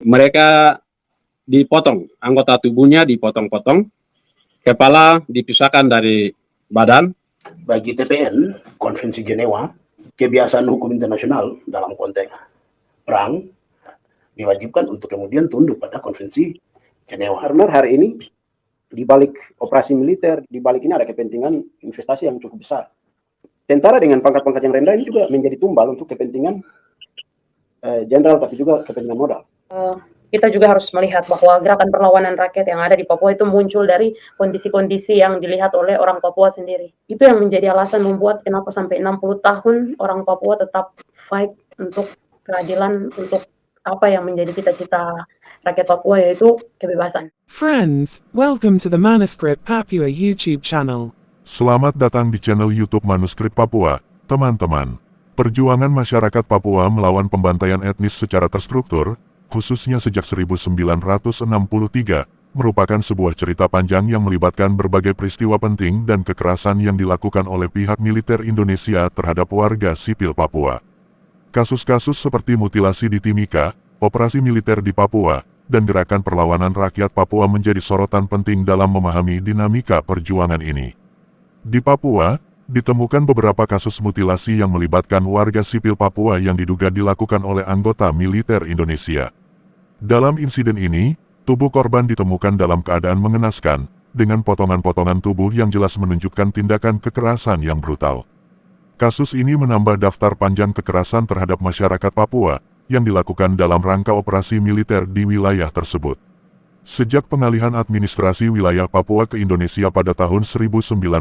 Mereka dipotong, anggota tubuhnya dipotong-potong, kepala dipisahkan dari badan. Bagi TPN, Konvensi Jenewa, kebiasaan hukum internasional dalam konteks perang diwajibkan untuk kemudian tunduk pada Konvensi Jenewa. Karena hari ini di balik operasi militer, di balik ini ada kepentingan investasi yang cukup besar. Tentara dengan pangkat-pangkat yang rendah ini juga menjadi tumbal untuk kepentingan jenderal, tapi juga kepentingan modal. Kita juga harus melihat bahwa gerakan perlawanan rakyat yang ada di Papua itu muncul dari kondisi-kondisi yang dilihat oleh orang Papua sendiri. Itu yang menjadi alasan membuat kenapa sampai 60 tahun orang Papua tetap fight untuk keadilan, untuk apa yang menjadi cita-cita rakyat Papua, yaitu kebebasan. Friends, welcome to the Manuscript Papua YouTube channel. Selamat datang di channel YouTube Manuskrip Papua, teman-teman. Perjuangan masyarakat Papua melawan pembantaian etnis secara terstruktur, khususnya sejak 1963, merupakan sebuah cerita panjang yang melibatkan berbagai peristiwa penting dan kekerasan yang dilakukan oleh pihak militer Indonesia terhadap warga sipil Papua. Kasus-kasus seperti mutilasi di Timika, operasi militer di Papua, dan gerakan perlawanan rakyat Papua menjadi sorotan penting dalam memahami dinamika perjuangan ini. Di Papua, ditemukan beberapa kasus mutilasi yang melibatkan warga sipil Papua yang diduga dilakukan oleh anggota militer Indonesia. Dalam insiden ini, tubuh korban ditemukan dalam keadaan mengenaskan, dengan potongan-potongan tubuh yang jelas menunjukkan tindakan kekerasan yang brutal. Kasus ini menambah daftar panjang kekerasan terhadap masyarakat Papua, yang dilakukan dalam rangka operasi militer di wilayah tersebut. Sejak pengalihan administrasi wilayah Papua ke Indonesia pada tahun 1963,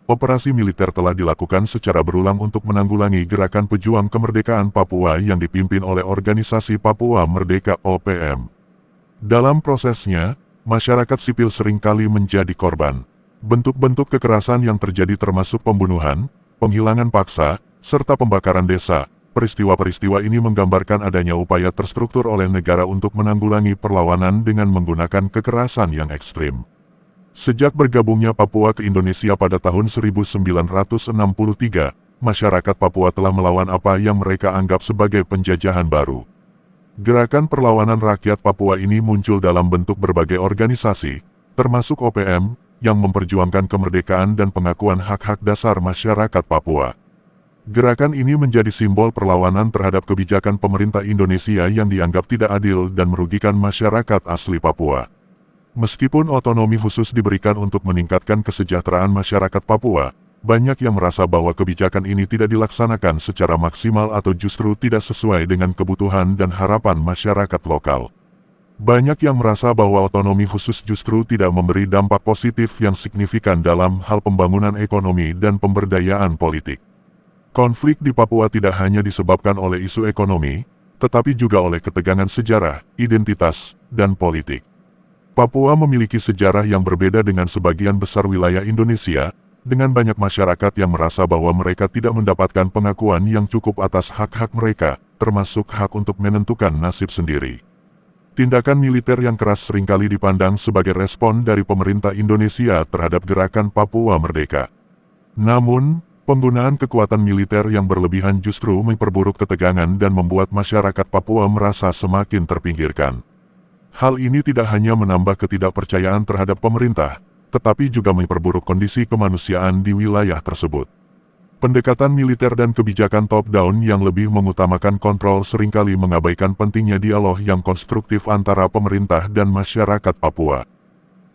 operasi militer telah dilakukan secara berulang untuk menanggulangi gerakan pejuang kemerdekaan Papua yang dipimpin oleh Organisasi Papua Merdeka (OPM). Dalam prosesnya, masyarakat sipil seringkali menjadi korban. Bentuk-bentuk kekerasan yang terjadi termasuk pembunuhan, penghilangan paksa, serta pembakaran desa. Peristiwa-peristiwa ini menggambarkan adanya upaya terstruktur oleh negara untuk menanggulangi perlawanan dengan menggunakan kekerasan yang ekstrim. Sejak bergabungnya Papua ke Indonesia pada tahun 1963, masyarakat Papua telah melawan apa yang mereka anggap sebagai penjajahan baru. Gerakan perlawanan rakyat Papua ini muncul dalam bentuk berbagai organisasi, termasuk OPM, yang memperjuangkan kemerdekaan dan pengakuan hak-hak dasar masyarakat Papua. Gerakan ini menjadi simbol perlawanan terhadap kebijakan pemerintah Indonesia yang dianggap tidak adil dan merugikan masyarakat asli Papua. Meskipun otonomi khusus diberikan untuk meningkatkan kesejahteraan masyarakat Papua, banyak yang merasa bahwa kebijakan ini tidak dilaksanakan secara maksimal atau justru tidak sesuai dengan kebutuhan dan harapan masyarakat lokal. Banyak yang merasa bahwa otonomi khusus justru tidak memberi dampak positif yang signifikan dalam hal pembangunan ekonomi dan pemberdayaan politik. Konflik di Papua tidak hanya disebabkan oleh isu ekonomi, tetapi juga oleh ketegangan sejarah, identitas, dan politik. Papua memiliki sejarah yang berbeda dengan sebagian besar wilayah Indonesia, dengan banyak masyarakat yang merasa bahwa mereka tidak mendapatkan pengakuan yang cukup atas hak-hak mereka, termasuk hak untuk menentukan nasib sendiri. Tindakan militer yang keras seringkali dipandang sebagai respon dari pemerintah Indonesia terhadap gerakan Papua Merdeka. Namun, penggunaan kekuatan militer yang berlebihan justru memperburuk ketegangan dan membuat masyarakat Papua merasa semakin terpinggirkan. Hal ini tidak hanya menambah ketidakpercayaan terhadap pemerintah, tetapi juga memperburuk kondisi kemanusiaan di wilayah tersebut. Pendekatan militer dan kebijakan top-down yang lebih mengutamakan kontrol seringkali mengabaikan pentingnya dialog yang konstruktif antara pemerintah dan masyarakat Papua.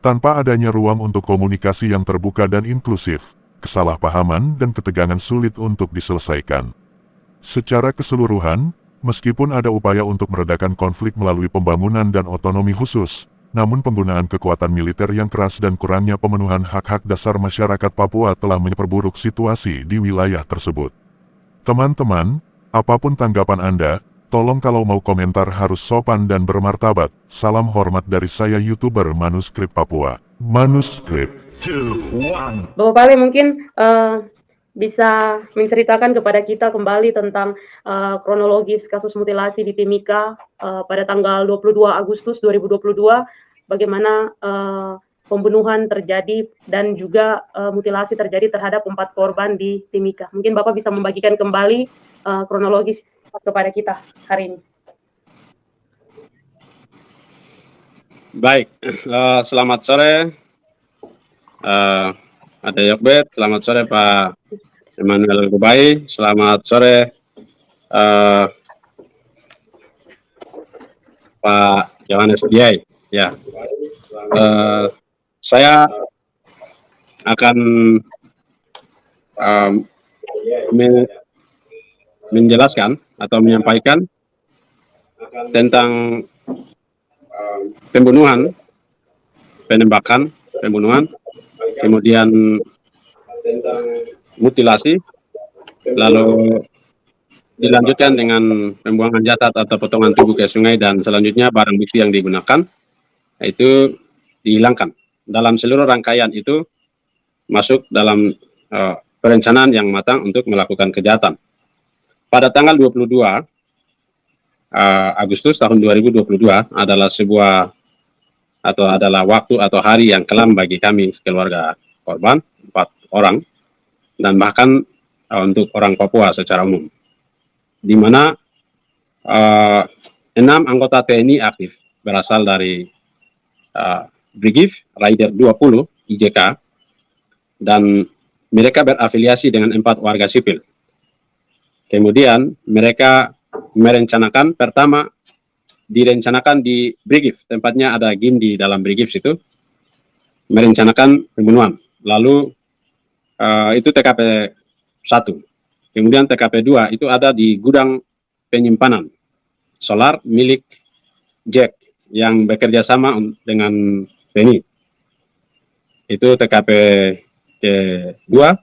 Tanpa adanya ruang untuk komunikasi yang terbuka dan inklusif, kesalahpahaman dan ketegangan sulit untuk diselesaikan. Secara keseluruhan, meskipun ada upaya untuk meredakan konflik melalui pembangunan dan otonomi khusus, namun penggunaan kekuatan militer yang keras dan kurangnya pemenuhan hak-hak dasar masyarakat Papua telah memperburuk situasi di wilayah tersebut. Teman-teman, apapun tanggapan Anda, tolong kalau mau komentar harus sopan dan bermartabat. Salam hormat dari saya YouTuber Manuskrip Papua. Manuskrip. Bapak Pale mungkin bisa menceritakan kepada kita kembali tentang kronologis kasus mutilasi di Timika pada tanggal 22 Agustus 2022, bagaimana pembunuhan terjadi dan juga mutilasi terjadi terhadap 4 korban di Timika. Mungkin Bapak bisa membagikan kembali kronologis kepada kita hari ini. Baik, selamat sore, Ade Yokbet, selamat sore Pak Emmanuel Gubai, selamat sore eh, Pak Yohanes Diai. Ya, eh, saya akan eh, menjelaskan atau menyampaikan tentang pembunuhan, penembakan, pembunuhan, kemudian mutilasi, lalu dilanjutkan dengan pembuangan jasad atau potongan tubuh ke sungai, dan selanjutnya barang bukti yang digunakan itu dihilangkan. Dalam seluruh rangkaian itu masuk dalam perencanaan yang matang untuk melakukan kejahatan. Pada tanggal 22 Agustus tahun 2022 adalah adalah waktu atau hari yang kelam bagi kami keluarga korban, 4 orang, dan bahkan untuk orang Papua secara umum, di mana 6 anggota TNI aktif berasal dari Brigif Rider 20 IJK, dan mereka berafiliasi dengan 4 warga sipil. Kemudian mereka merencanakan, pertama direncanakan di Brigif, tempatnya ada GIM di dalam Brigif situ, merencanakan pembunuhan. Lalu itu TKP 1. Kemudian TKP 2 itu ada di gudang penyimpanan solar milik Jack yang bekerja sama dengan Penny. Itu TKP kedua.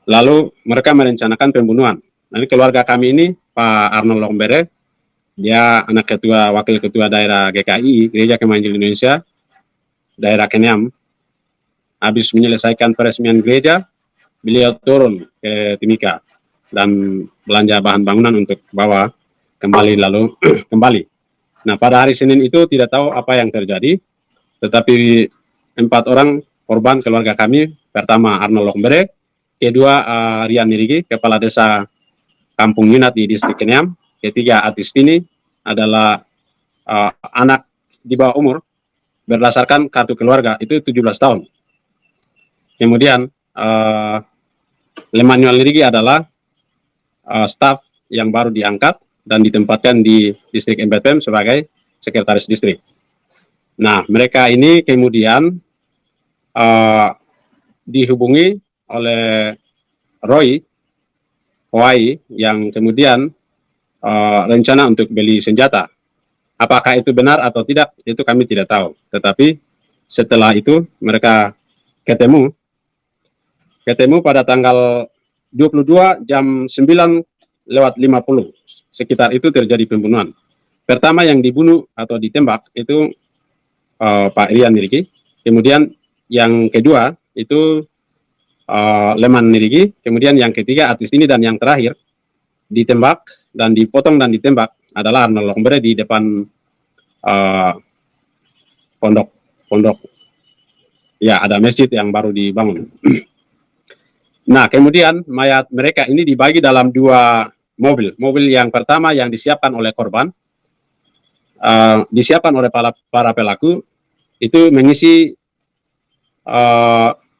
Lalu mereka merencanakan pembunuhan. Nanti keluarga kami ini, Pak Arnold Lombere, dia anak ketua, wakil ketua daerah GKI, Gereja Kemajuan Indonesia, daerah Kenyam. Habis menyelesaikan peresmian gereja, beliau turun ke Timika dan belanja bahan bangunan untuk bawa kembali, lalu kembali. Nah, pada hari Senin itu tidak tahu apa yang terjadi, tetapi 4 orang korban keluarga kami, pertama Arnold Lombere, kedua Rian Nirigi, kepala desa Kampung Yunat di distrik Kenyam, ketiga Atistini adalah anak di bawah umur, berdasarkan kartu keluarga itu 17 tahun. Kemudian Emmanuel Nirigi adalah staf yang baru diangkat dan ditempatkan di distrik MPTM sebagai sekretaris distrik. Nah, mereka ini kemudian dihubungi oleh Roy Hawaii yang kemudian rencana untuk beli senjata. Apakah itu benar atau tidak, itu kami tidak tahu. Tetapi setelah itu mereka ketemu pada tanggal 22 jam 9:50, sekitar itu terjadi pembunuhan. Pertama yang dibunuh atau ditembak itu Pak Rian Nirigi. Kemudian yang kedua itu Leman Nirigi. Kemudian yang ketiga Atistini, dan yang terakhir ditembak dan dipotong dan ditembak adalah Arnold Lombere di depan pondok ya, ada masjid yang baru dibangun. Nah, kemudian mayat mereka ini dibagi dalam 2 mobil. Mobil yang pertama yang disiapkan oleh korban, disiapkan oleh para pelaku, itu mengisi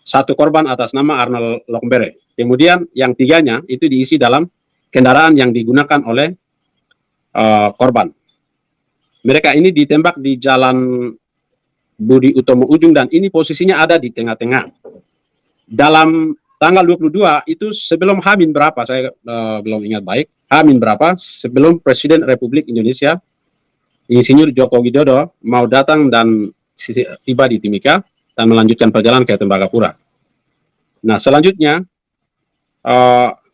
1 korban atas nama Arnold Lombere. Kemudian yang 3-nya itu diisi dalam kendaraan yang digunakan oleh korban. Mereka ini ditembak di Jalan Budi Utomo Ujung, dan ini posisinya ada di tengah-tengah. Dalam tanggal 22 itu sebelum Hamin berapa, saya belum ingat baik, Hamin berapa sebelum Presiden Republik Indonesia Insinyur Joko Widodo mau datang dan tiba di Timika dan melanjutkan perjalanan ke Tembagapura. Nah, selanjutnya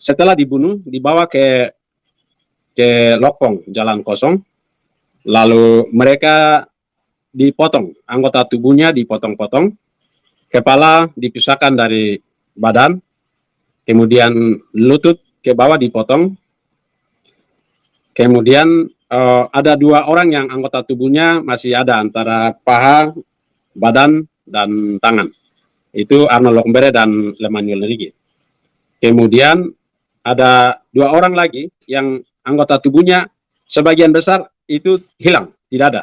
setelah dibunuh dibawa ke Lokpong, jalan kosong, lalu mereka dipotong, anggota tubuhnya dipotong-potong, kepala dipisahkan dari badan, kemudian lutut ke bawah dipotong, kemudian ada 2 orang yang anggota tubuhnya masih ada antara paha, badan, dan tangan. Itu Arnold Lombere dan Emmanuel Nirigi. Kemudian ada 2 orang lagi yang anggota tubuhnya sebagian besar itu hilang, tidak ada.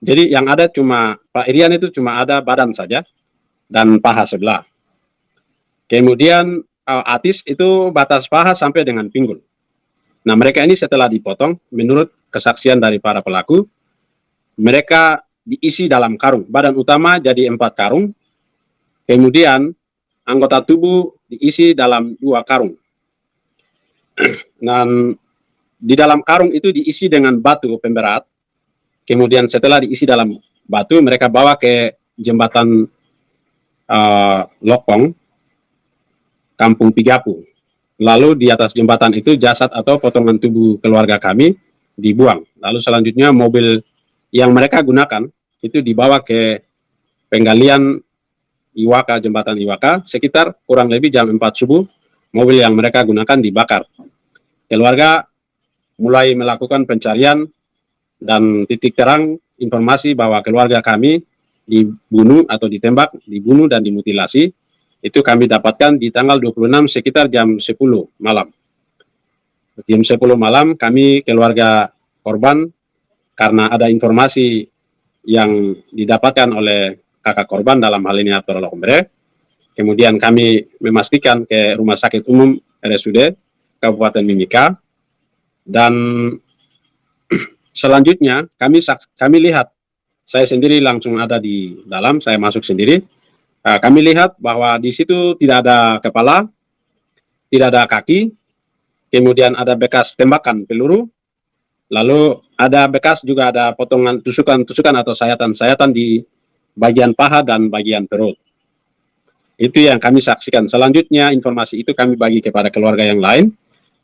Jadi yang ada cuma Pak Irian itu cuma ada badan saja dan paha sebelah. Kemudian Atis itu batas paha sampai dengan pinggul. Nah, mereka ini setelah dipotong, menurut kesaksian dari para pelaku, mereka diisi dalam karung. Badan utama jadi 4 karung, kemudian anggota tubuh diisi dalam 2 karung. Dan di dalam karung itu diisi dengan batu pemberat. Kemudian setelah diisi dalam batu, mereka bawa ke jembatan Lokpong, Kampung Pigapu. Lalu di atas jembatan itu jasad atau potongan tubuh keluarga kami dibuang. Lalu selanjutnya mobil yang mereka gunakan itu dibawa ke penggalian Iwaka, jembatan Iwaka, sekitar kurang lebih jam 4 subuh, mobil yang mereka gunakan dibakar. Keluarga mulai melakukan pencarian dan titik terang informasi bahwa keluarga kami dibunuh atau ditembak, dibunuh dan dimutilasi. Itu kami dapatkan di tanggal 26 sekitar jam 10 malam. Jam 10 malam kami keluarga korban, karena ada informasi yang didapatkan oleh kakak korban, dalam hal ini Abdul Lokumbere, kemudian kami memastikan ke Rumah Sakit Umum RSUD Kabupaten Mimika, dan selanjutnya kami lihat, saya sendiri langsung ada di dalam, saya masuk sendiri. Kami lihat bahwa di situ tidak ada kepala, tidak ada kaki, kemudian ada bekas tembakan peluru, lalu ada bekas juga ada potongan tusukan-tusukan atau sayatan-sayatan di bagian paha dan bagian perut. Itu yang kami saksikan. Selanjutnya informasi itu kami bagi kepada keluarga yang lain.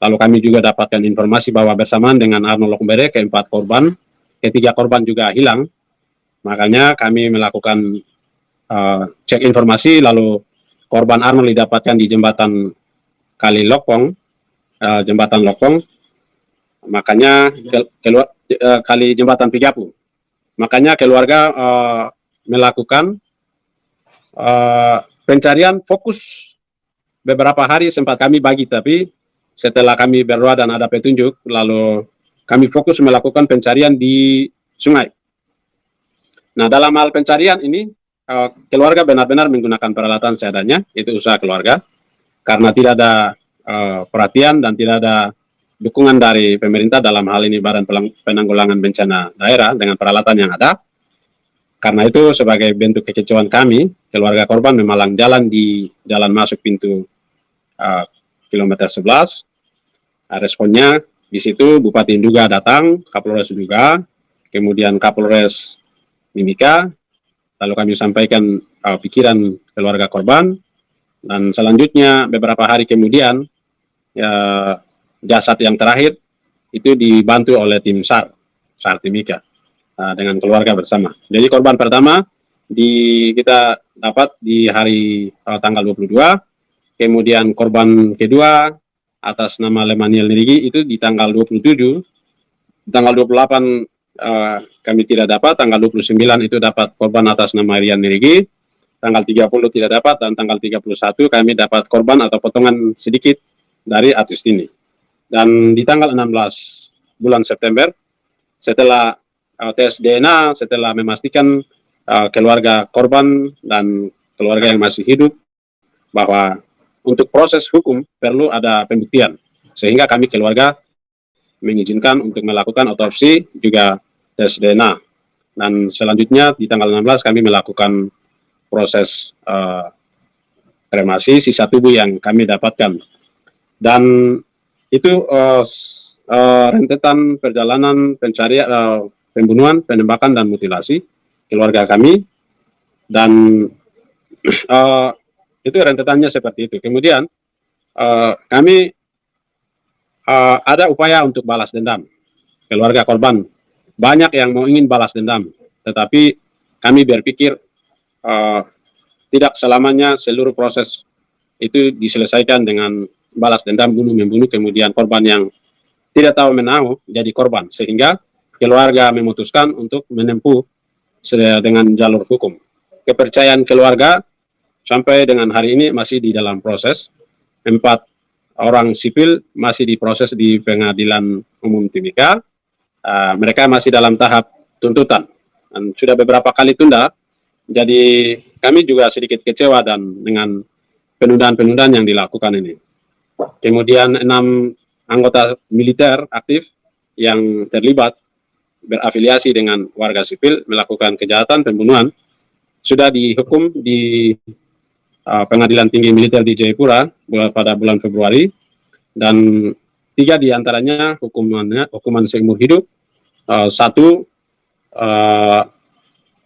Lalu kami juga dapatkan informasi bahwa bersamaan dengan Arnold Lokumbere, ke-4 korban, ke-3 korban juga hilang. Makanya kami melakukan cek informasi, lalu korban Arnold didapatkan di jembatan Kali Lokpong, jembatan Lokpong, makanya kali jembatan Pigapu. Makanya keluarga melakukan pencarian fokus beberapa hari, sempat kami bagi, tapi setelah kami berdoa dan ada petunjuk, lalu kami fokus melakukan pencarian di sungai. Nah, dalam hal pencarian ini, keluarga benar-benar menggunakan peralatan seadanya, itu usaha keluarga, karena tidak ada perhatian dan tidak ada dukungan dari pemerintah, dalam hal ini Badan Penanggulangan Bencana Daerah dengan peralatan yang ada. Karena itu sebagai bentuk kekecewaan kami, keluarga korban memalang jalan di jalan masuk pintu kilometer 11. Responnya di situ Bupati Nduga datang, Kapolres juga, kemudian Kapolres Mimika. Lalu kami sampaikan pikiran keluarga korban, dan selanjutnya beberapa hari kemudian jasad yang terakhir itu dibantu oleh tim SAR Timika dengan keluarga bersama. Jadi korban pertama kita dapat di hari tanggal 22, kemudian korban kedua atas nama Lemaniel Nirigi itu di tanggal 27, tanggal 28 kami tidak dapat, tanggal 29 itu dapat korban atas nama Rian Nirigi, tanggal 30 tidak dapat, dan tanggal 31 kami dapat korban atau potongan sedikit dari Agustini. Dan di tanggal 16 bulan September, setelah tes DNA, setelah memastikan keluarga korban dan keluarga yang masih hidup bahwa untuk proses hukum perlu ada pembuktian, sehingga kami keluarga mengizinkan untuk melakukan otopsi juga tes DNA. Dan selanjutnya di tanggal 16 kami melakukan proses kremasi sisa tubuh yang kami dapatkan. Dan itu rentetan perjalanan pencarian, pembunuhan, penembakan dan mutilasi keluarga kami. Dan itu rentetannya seperti itu. Kemudian kami ada upaya untuk balas dendam. Keluarga korban banyak yang mau ingin balas dendam, tetapi kami berpikir tidak selamanya seluruh proses itu diselesaikan dengan balas dendam, bunuh-membunuh, kemudian korban yang tidak tahu menahu jadi korban, sehingga keluarga memutuskan untuk menempuh dengan jalur hukum. Kepercayaan keluarga sampai dengan hari ini masih di dalam proses. 4 orang sipil masih diproses di Pengadilan Umum Timika. Mereka masih dalam tahap tuntutan. dan sudah beberapa kali tunda. Jadi kami juga sedikit kecewa dan dengan penundaan-penundaan yang dilakukan ini. Kemudian 6 anggota militer aktif yang terlibat berafiliasi dengan warga sipil melakukan kejahatan pembunuhan sudah dihukum di Pengadilan Tinggi Militer di Jayapura pada bulan Februari, dan 3 diantaranya hukuman seumur hidup, 1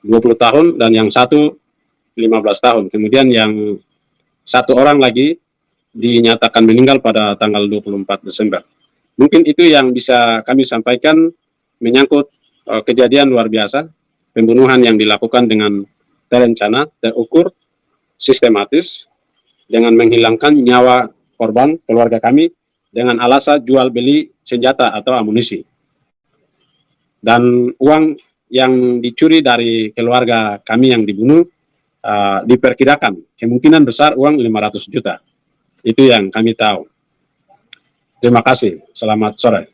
20 tahun dan yang 1 15 tahun. Kemudian yang 1 orang lagi dinyatakan meninggal pada tanggal 24 Desember. Mungkin itu yang bisa kami sampaikan menyangkut kejadian luar biasa, pembunuhan yang dilakukan dengan terencana, terukur, sistematis, dengan menghilangkan nyawa korban keluarga kami dengan alasan jual beli senjata atau amunisi. Dan uang yang dicuri dari keluarga kami yang dibunuh diperkirakan kemungkinan besar uang 500 juta. Itu yang kami tahu. Terima kasih. Selamat sore.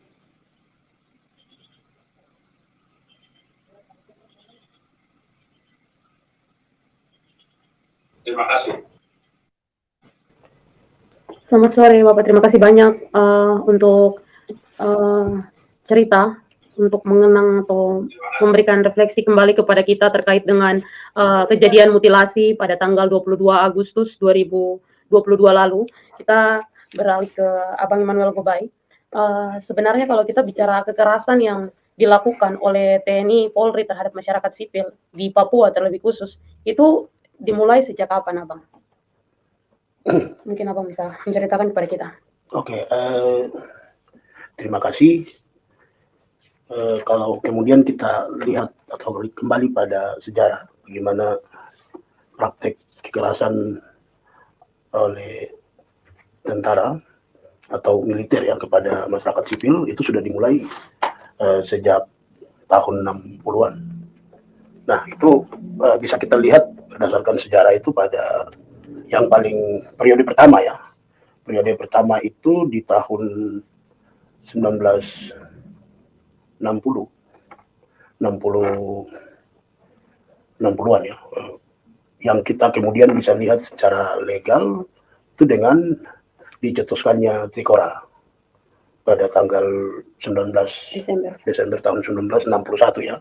Terima kasih. Selamat sore Bapak, terima kasih banyak untuk cerita, untuk mengenang atau memberikan refleksi kembali kepada kita terkait dengan kejadian mutilasi pada tanggal 22 Agustus 2022 lalu. Kita beralih ke Abang Immanuel Gobai. Sebenarnya kalau kita bicara kekerasan yang dilakukan oleh TNI Polri terhadap masyarakat sipil di Papua terlebih khusus, itu dimulai sejak kapan, Abang? Mungkin Abang bisa menceritakan kepada kita. Oke, terima kasih. Kalau kemudian kita lihat atau kembali pada sejarah bagaimana praktek kekerasan oleh tentara atau militer yang kepada masyarakat sipil itu sudah dimulai sejak tahun 60-an. Nah, itu bisa kita lihat berdasarkan sejarah itu pada yang paling periode pertama ya. Periode pertama itu di tahun 60-an ya. Yang kita kemudian bisa lihat secara legal itu dengan dicetuskannya Trikora pada tanggal 19 Desember tahun 1961 ya.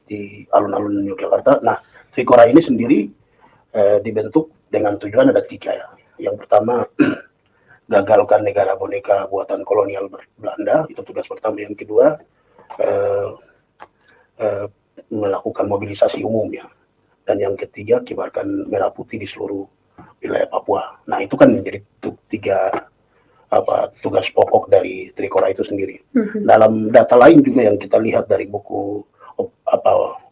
Di alun-alun Yogyakarta. Nah, Trikora ini sendiri dibentuk dengan tujuan ada 3 ya. Yang pertama gagalkan negara boneka buatan kolonial Belanda, itu tugas pertama. Yang kedua melakukan mobilisasi umum ya. Dan yang ketiga kibarkan merah putih di seluruh wilayah Papua. Nah, itu kan menjadi 3 tugas pokok dari Trikora itu sendiri. Dalam data lain juga yang kita lihat dari buku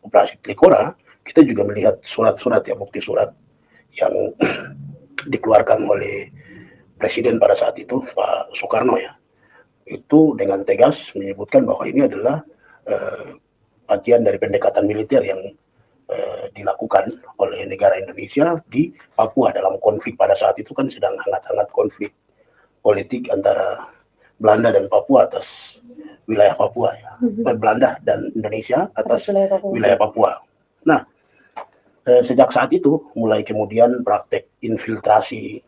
operasi Trikora, kita juga melihat surat-surat ya, bukti surat yang dikeluarkan oleh Presiden pada saat itu, Pak Soekarno ya. Itu dengan tegas menyebutkan bahwa ini adalah bagian dari pendekatan militer yang dilakukan oleh negara Indonesia di Papua dalam konflik pada saat itu kan sedang hangat-hangat konflik politik antara Belanda dan Papua atas wilayah Papua ya. Belanda dan Indonesia atas wilayah Papua. Nah, sejak saat itu mulai kemudian praktek infiltrasi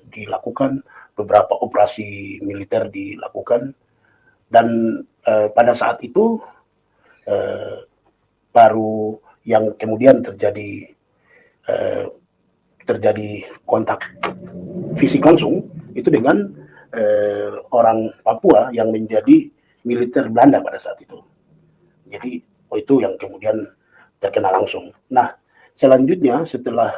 dilakukan, beberapa operasi militer dilakukan, dan pada saat itu baru yang kemudian terjadi kontak fisik langsung itu dengan orang Papua yang menjadi militer Belanda pada saat itu. Jadi itu yang kemudian terkena langsung. Nah, selanjutnya setelah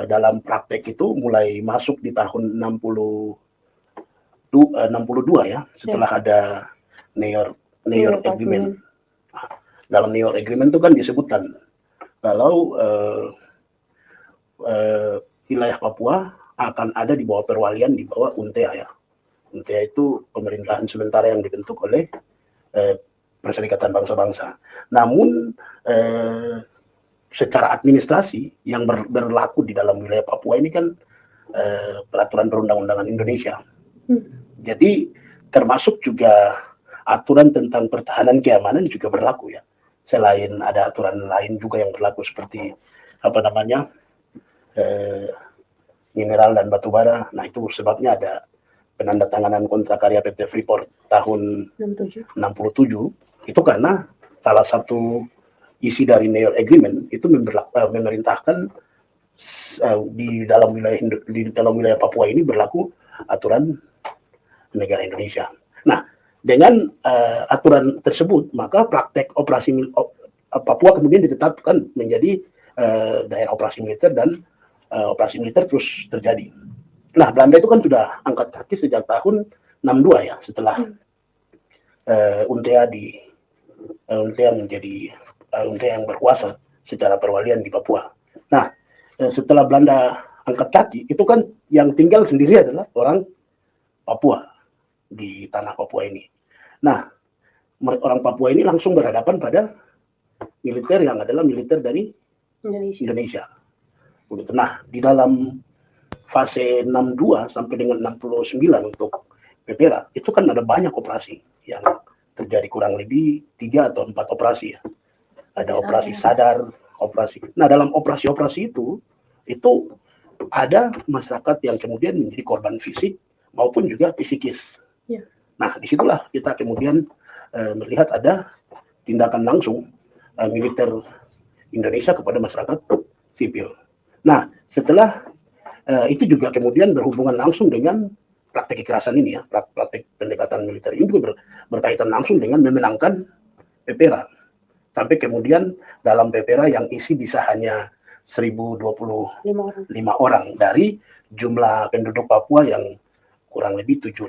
dalam praktek itu mulai masuk di tahun 62 ya, setelah ada New York Agreement. Nah, dalam New York Agreement itu kan disebutkan kalau wilayah Papua akan ada di bawah perwalian di bawah UNTEA ya. UNTEA itu pemerintahan sementara yang dibentuk oleh Perserikatan Bangsa-Bangsa. Namun secara administrasi yang berlaku di dalam wilayah Papua ini kan peraturan perundang-undangan Indonesia. Jadi termasuk juga aturan tentang pertahanan keamanan juga berlaku ya. selain ada aturan lain juga yang berlaku seperti apa namanya mineral dan batu bara. Nah itu sebabnya ada penandatanganan kontrak karya PT Freeport tahun 67. 67 itu karena salah satu isi dari New York Agreement itu memerintahkan di dalam wilayah Papua ini berlaku aturan negara Indonesia. Nah, dengan aturan tersebut maka praktek operasi Papua kemudian ditetapkan menjadi daerah operasi militer dan operasi militer terus terjadi. Nah, Belanda itu kan sudah angkat kaki sejak tahun 62 ya, setelah UNTEA menjadi UNTEA yang berkuasa secara perwalian di Papua. Nah, setelah Belanda angkat kaki, itu kan yang tinggal sendiri adalah orang Papua di tanah Papua ini. Nah, orang Papua ini langsung berhadapan pada militer yang adalah militer dari Indonesia. Nah, di dalam fase 62 sampai dengan 69 untuk PPRA, itu kan ada banyak operasi yang terjadi, kurang lebih 3 atau 4 operasi ya. Ada operasi sadar, operasi. Nah, dalam operasi-operasi itu ada masyarakat yang kemudian menjadi korban fisik maupun juga psikis. Ya. Nah, disitulah kita kemudian melihat ada tindakan langsung militer Indonesia kepada masyarakat sipil. Nah, setelah itu juga kemudian berhubungan langsung dengan praktek kekerasan ini ya, praktek pendekatan militer ini juga berkaitan langsung dengan memenangkan PPRA. Sampai kemudian dalam PPRA yang isi bisa hanya 1025 orang dari jumlah penduduk Papua yang kurang lebih 7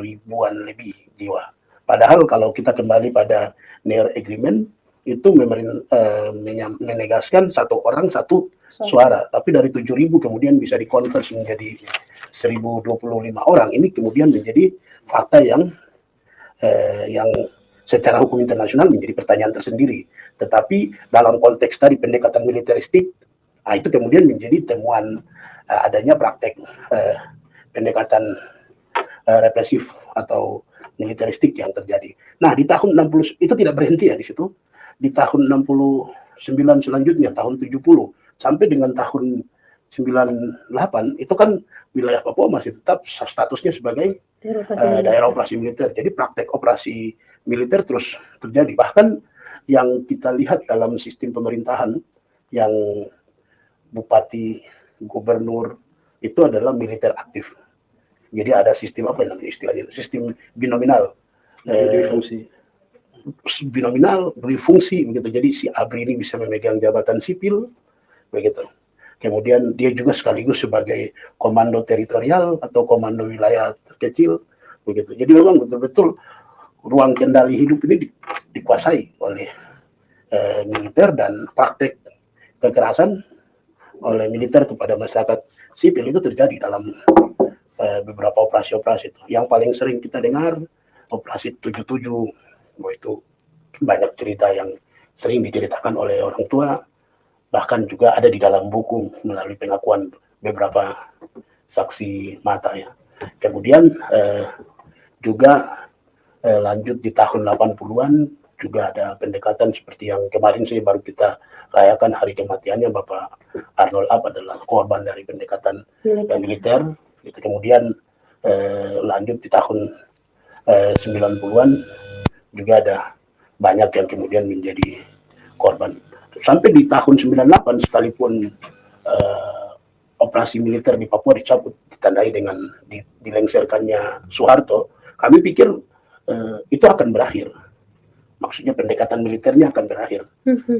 ribuan lebih jiwa. Padahal kalau kita kembali pada New York Agreement itu menegaskan satu orang satu suara, tapi dari 7.000 kemudian bisa dikonversi menjadi 1025 orang. Ini kemudian menjadi fakta yang secara hukum internasional menjadi pertanyaan tersendiri. Tetapi dalam konteks tadi pendekatan militeristik, itu kemudian menjadi temuan adanya praktek pendekatan represif atau militeristik yang terjadi. Nah, di tahun 60 itu tidak berhenti ya di situ. Di tahun 69 selanjutnya, tahun 70 sampai dengan tahun 98 itu kan wilayah Papua masih tetap statusnya sebagai daerah operasi militer. Jadi praktek operasi militer terus terjadi. Bahkan yang kita lihat dalam sistem pemerintahan yang bupati, gubernur itu adalah militer aktif. Jadi ada sistem apa namanya istilahnya? Sistem binominal. Binominal, fungsi begitu. Jadi si ABRI ini bisa memegang jabatan sipil begitu. Kemudian dia juga sekaligus sebagai komando teritorial atau komando wilayah terkecil begitu. Jadi memang betul-betul ruang kendali hidup ini dikuasai oleh militer, dan praktek kekerasan oleh militer kepada masyarakat sipil itu terjadi dalam beberapa operasi-operasi itu. Yang paling sering kita dengar operasi 77, itu banyak cerita yang sering diceritakan oleh orang tua, bahkan juga ada di dalam buku melalui pengakuan beberapa saksi mata ya. Kemudian juga lanjut di tahun 80-an juga ada pendekatan seperti yang kemarin sih baru kita rayakan hari kematiannya Bapak Arnold Ab adalah korban dari pendekatan militer. Gitu. Kemudian lanjut di tahun 90-an juga ada banyak yang kemudian menjadi korban. Sampai di tahun 98 sekalipun operasi militer di Papua dicabut, ditandai dengan dilengserkannya Soeharto, kami pikir itu akan berakhir. Maksudnya pendekatan militernya akan berakhir.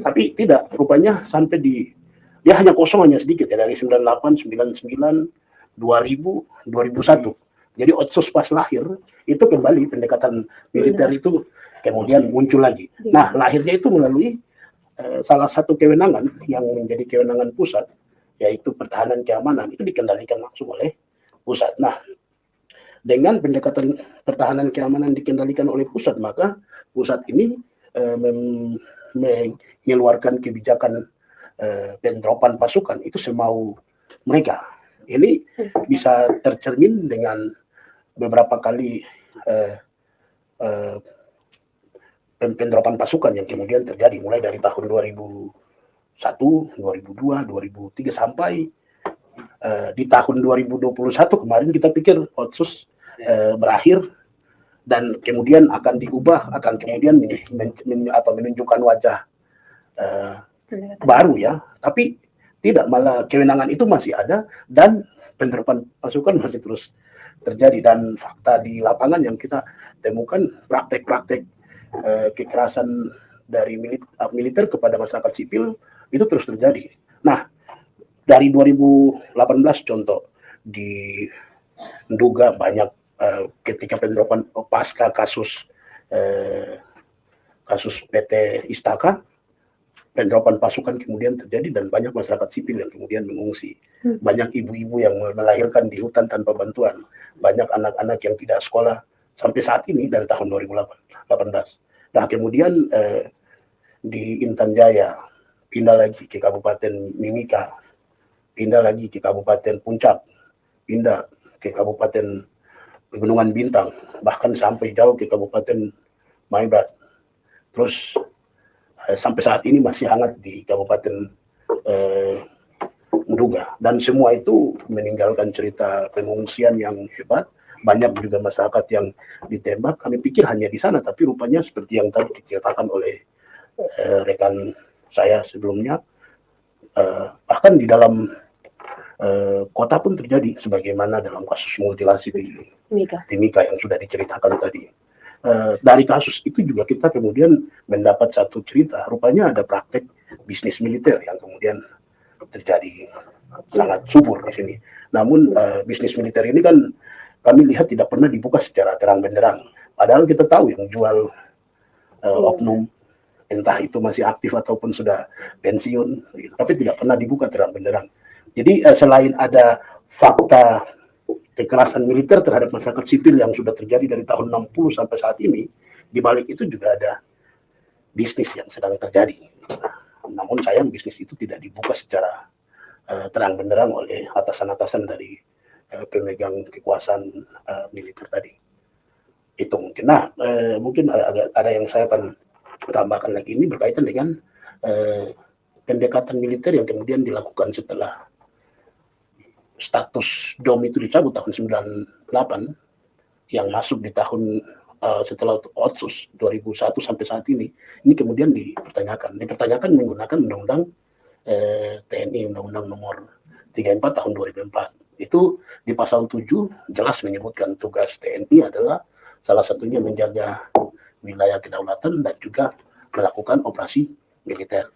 Tapi tidak, rupanya sampai dia hanya kosong, hanya sedikit ya, dari 98, 99, 2000, 2001. Jadi Otsus pas lahir, itu kembali pendekatan militer itu kemudian muncul lagi. Nah, lahirnya itu melalui salah satu kewenangan yang menjadi kewenangan pusat, yaitu pertahanan keamanan, itu dikendalikan langsung oleh pusat. Nah, dengan pendekatan pertahanan keamanan dikendalikan oleh pusat, maka pusat ini mengeluarkan kebijakan pendropan pasukan itu semau mereka. Ini bisa tercermin dengan beberapa kali penerapan pasukan yang kemudian terjadi mulai dari tahun 2001, 2002, 2003 sampai di tahun 2021 kemarin kita pikir Otsus berakhir dan kemudian akan diubah, akan kemudian menunjukkan wajah baru ya, tapi tidak, malah kewenangan itu masih ada dan penerapan pasukan masih terus terjadi. Dan fakta di lapangan yang kita temukan, praktek-praktek kekerasan dari militer kepada masyarakat sipil itu terus terjadi. Nah, dari 2018 contoh diduga banyak ketika penerapan pasca kasus PT Istaka, penerapan pasukan kemudian terjadi dan banyak masyarakat sipil yang kemudian mengungsi. Banyak ibu-ibu yang melahirkan di hutan tanpa bantuan. Banyak anak-anak yang tidak sekolah sampai saat ini dari tahun 2018. Nah, kemudian di Intan Jaya, pindah lagi ke Kabupaten Mimika, pindah lagi ke Kabupaten Puncak, pindah ke Kabupaten Pegunungan Bintang, bahkan sampai jauh ke Kabupaten Maibrat. Terus sampai saat ini masih hangat di Kabupaten Nduga, dan semua itu meninggalkan cerita pengungsian yang hebat. Banyak juga masyarakat yang ditembak. Kami pikir hanya di sana, tapi rupanya seperti yang tadi diceritakan oleh rekan saya sebelumnya, bahkan di dalam kota pun terjadi, sebagaimana dalam kasus mutilasi di Timika yang sudah diceritakan tadi. Dari kasus itu juga kita kemudian mendapat satu cerita, rupanya ada praktek bisnis militer yang kemudian terjadi sangat subur di sini. Namun bisnis militer ini kan kami lihat tidak pernah dibuka secara terang benderang. Padahal kita tahu yang jual oknum, entah itu masih aktif ataupun sudah pensiun, tapi tidak pernah dibuka terang benderang. Jadi selain ada fakta kekerasan militer terhadap masyarakat sipil yang sudah terjadi dari tahun 60 sampai saat ini, di balik itu juga ada bisnis yang sedang terjadi. Namun sayang bisnis itu tidak dibuka secara terang benderang oleh atasan-atasan dari pemegang kekuasaan militer tadi. Itu mungkin. Nah, mungkin ada yang saya akan tambahkan lagi, ini berkaitan dengan pendekatan militer yang kemudian dilakukan setelah status DOM itu dicabut tahun 98, yang masuk di tahun setelah Otsus 2001 sampai saat ini kemudian dipertanyakan menggunakan undang-undang TNI, undang-undang nomor 34 tahun 2004. Itu di pasal 7 jelas menyebutkan tugas TNI adalah salah satunya menjaga wilayah kedaulatan dan juga melakukan operasi militer.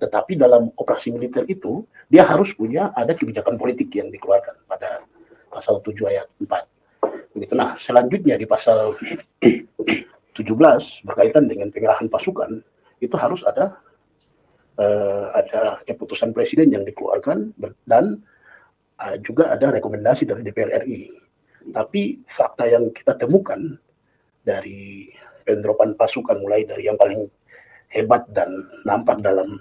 Tetapi dalam operasi militer itu dia harus ada kebijakan politik yang dikeluarkan pada pasal 7 ayat 4. Begitu. Nah, selanjutnya di pasal 17 berkaitan dengan pengerahan pasukan, itu harus ada keputusan presiden yang dikeluarkan dan juga ada rekomendasi dari DPR RI. Tapi fakta yang kita temukan dari penerapan pasukan, mulai dari yang paling hebat dan nampak dalam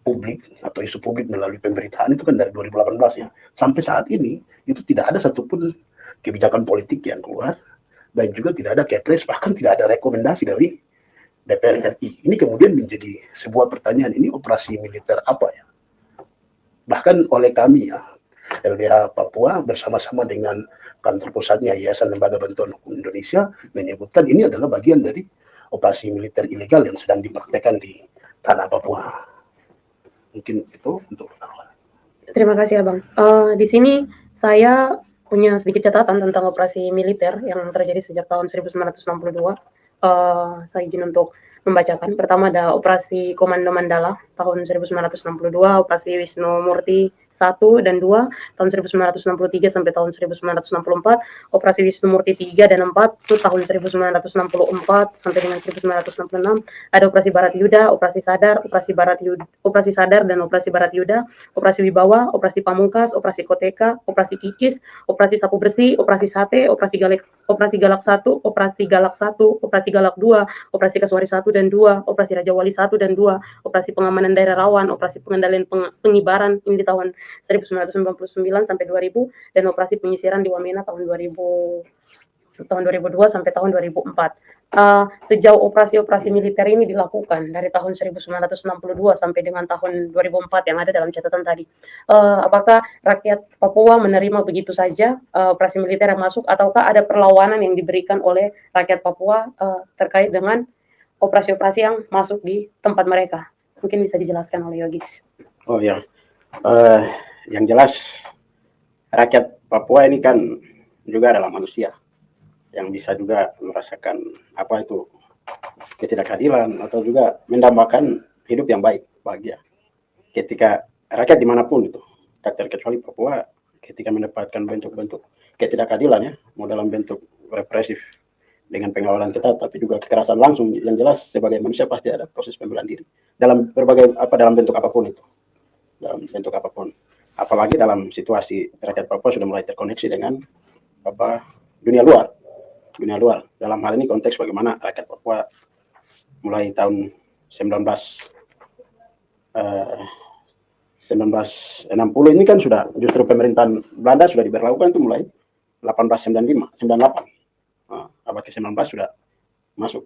publik atau isu publik melalui pemberitaan itu kan dari 2018 ya, sampai saat ini itu tidak ada satupun kebijakan politik yang keluar dan juga tidak ada kepres, bahkan tidak ada rekomendasi dari DPR RI. Ini kemudian menjadi sebuah pertanyaan, ini operasi militer apa ya? Bahkan oleh kami ya, LBH Papua bersama-sama dengan kantor pusatnya Yayasan Lembaga Bantuan Hukum Indonesia menyebutkan ini adalah bagian dari operasi militer ilegal yang sedang dipraktekkan di tanah Papua. Mungkin itu untuk pertanyaan. Terima kasih Abang. Di sini saya punya sedikit catatan tentang operasi militer yang terjadi sejak tahun 1962. Saya izin untuk membacakan. Pertama ada Operasi Komando Mandala tahun 1962, Operasi Wisnu Murti 1 dan 2 tahun 1963 sampai tahun 1964, Operasi Wisnu Murti 3 dan 4 itu tahun 1964 sampai dengan 1966, ada Operasi Barat Yuda, Operasi Sadar, Operasi Sadar dan Operasi Barat Yuda, Operasi Wibawa, Operasi Pamungkas, Operasi Koteka, Operasi Kikis, Operasi Sapu Bersih, Operasi Sate, Operasi Galak 1, Operasi Galak 1, Operasi Galak 2, Operasi Kasuari 1 dan 2, Operasi Raja Wali 1 dan 2, Operasi Pengamanan Daerah Rawan, Operasi Pengendalian Pengibaran ini di tahun 1999 sampai 2000, dan Operasi Penyisiran di Wamena tahun 2002 sampai tahun 2004. sejauh operasi-operasi militer ini dilakukan dari tahun 1962 sampai dengan tahun 2004 yang ada dalam catatan tadi. Apakah rakyat Papua menerima begitu saja operasi militer yang masuk, ataukah ada perlawanan yang diberikan oleh rakyat Papua terkait dengan operasi-operasi yang masuk di tempat mereka? Mungkin bisa dijelaskan oleh Yogis. Oh ya, yang jelas rakyat Papua ini kan juga adalah manusia yang bisa juga merasakan apa itu ketidakadilan atau juga mendambakan hidup yang baik, bahagia. Ketika rakyat dimanapun itu, tak terkecuali Papua, ketika mendapatkan bentuk-bentuk ketidakadilan ya, mau dalam bentuk represif dengan pengawalan ketat, tapi juga kekerasan langsung, yang jelas sebagai manusia pasti ada proses pembelaan diri dalam berbagai dalam bentuk apapun itu, dalam bentuk apapun. Apalagi dalam situasi rakyat Papua sudah mulai terkoneksi dengan dunia luar. Dalam hal ini konteks bagaimana rakyat Papua mulai tahun 1960 ini kan sudah justru pemerintahan Belanda sudah diberlakukan itu mulai 1898. Abad ke-19 sudah masuk,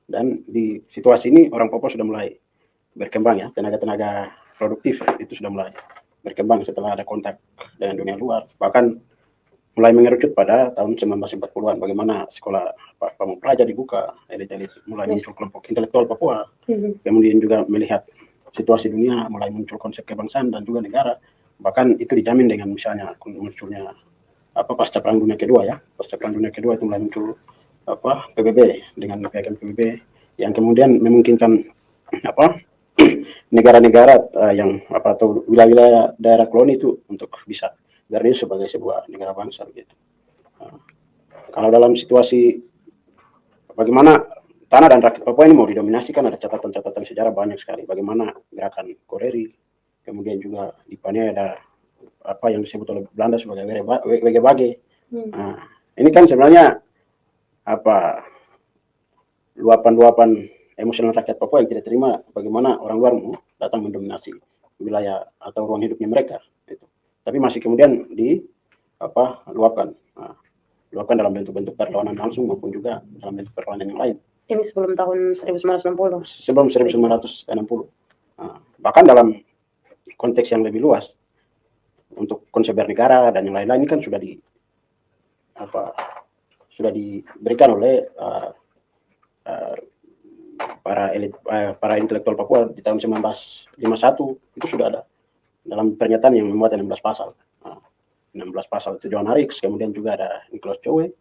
dan di situasi ini orang Papua sudah mulai berkembang ya, tenaga-tenaga produktif itu sudah mulai berkembang setelah ada kontak dengan dunia luar, bahkan mulai mengerucut pada tahun 1940-an bagaimana sekolah Pramuka dibuka, elit-elit mulai muncul kelompok intelektual Papua, kemudian juga melihat situasi dunia, mulai muncul konsep kebangsaan dan juga negara, bahkan itu dijamin dengan misalnya munculnya pasca Perang Dunia Kedua ya, pasca Perang Dunia Kedua itu mulai muncul PBB dengan piagam PBB yang kemudian memungkinkan negara-negara yang atau wilayah daerah koloni itu untuk bisa berdiri sebagai sebuah negara bangsa gitu. Kalau dalam situasi bagaimana tanah dan rakyat Papua ini mau didominasikan, ada catatan-catatan sejarah banyak sekali. Bagaimana gerakan Koreri, kemudian juga di Pania ada yang disebut oleh Belanda sebagai Wegebage. Ini kan sebenarnya luapan-luapan emosional rakyat Papua yang tidak terima bagaimana orang luar mau datang mendominasi wilayah atau ruang hidupnya mereka. Gitu. Tapi masih kemudian luapkan dalam bentuk-bentuk perlawanan langsung maupun juga dalam bentuk perlawanan yang lain. Ini sebelum tahun 1960. Sebelum 1960. Bahkan dalam konteks yang lebih luas untuk konsep bernegara dan yang lain-lain ini kan sudah diberikan oleh para elit, para intelektual Papua di tahun 1951 itu sudah ada dalam pernyataan yang memuat 16 pasal. 16 pasal itu John Harris, kemudian juga ada Nicholas Choe,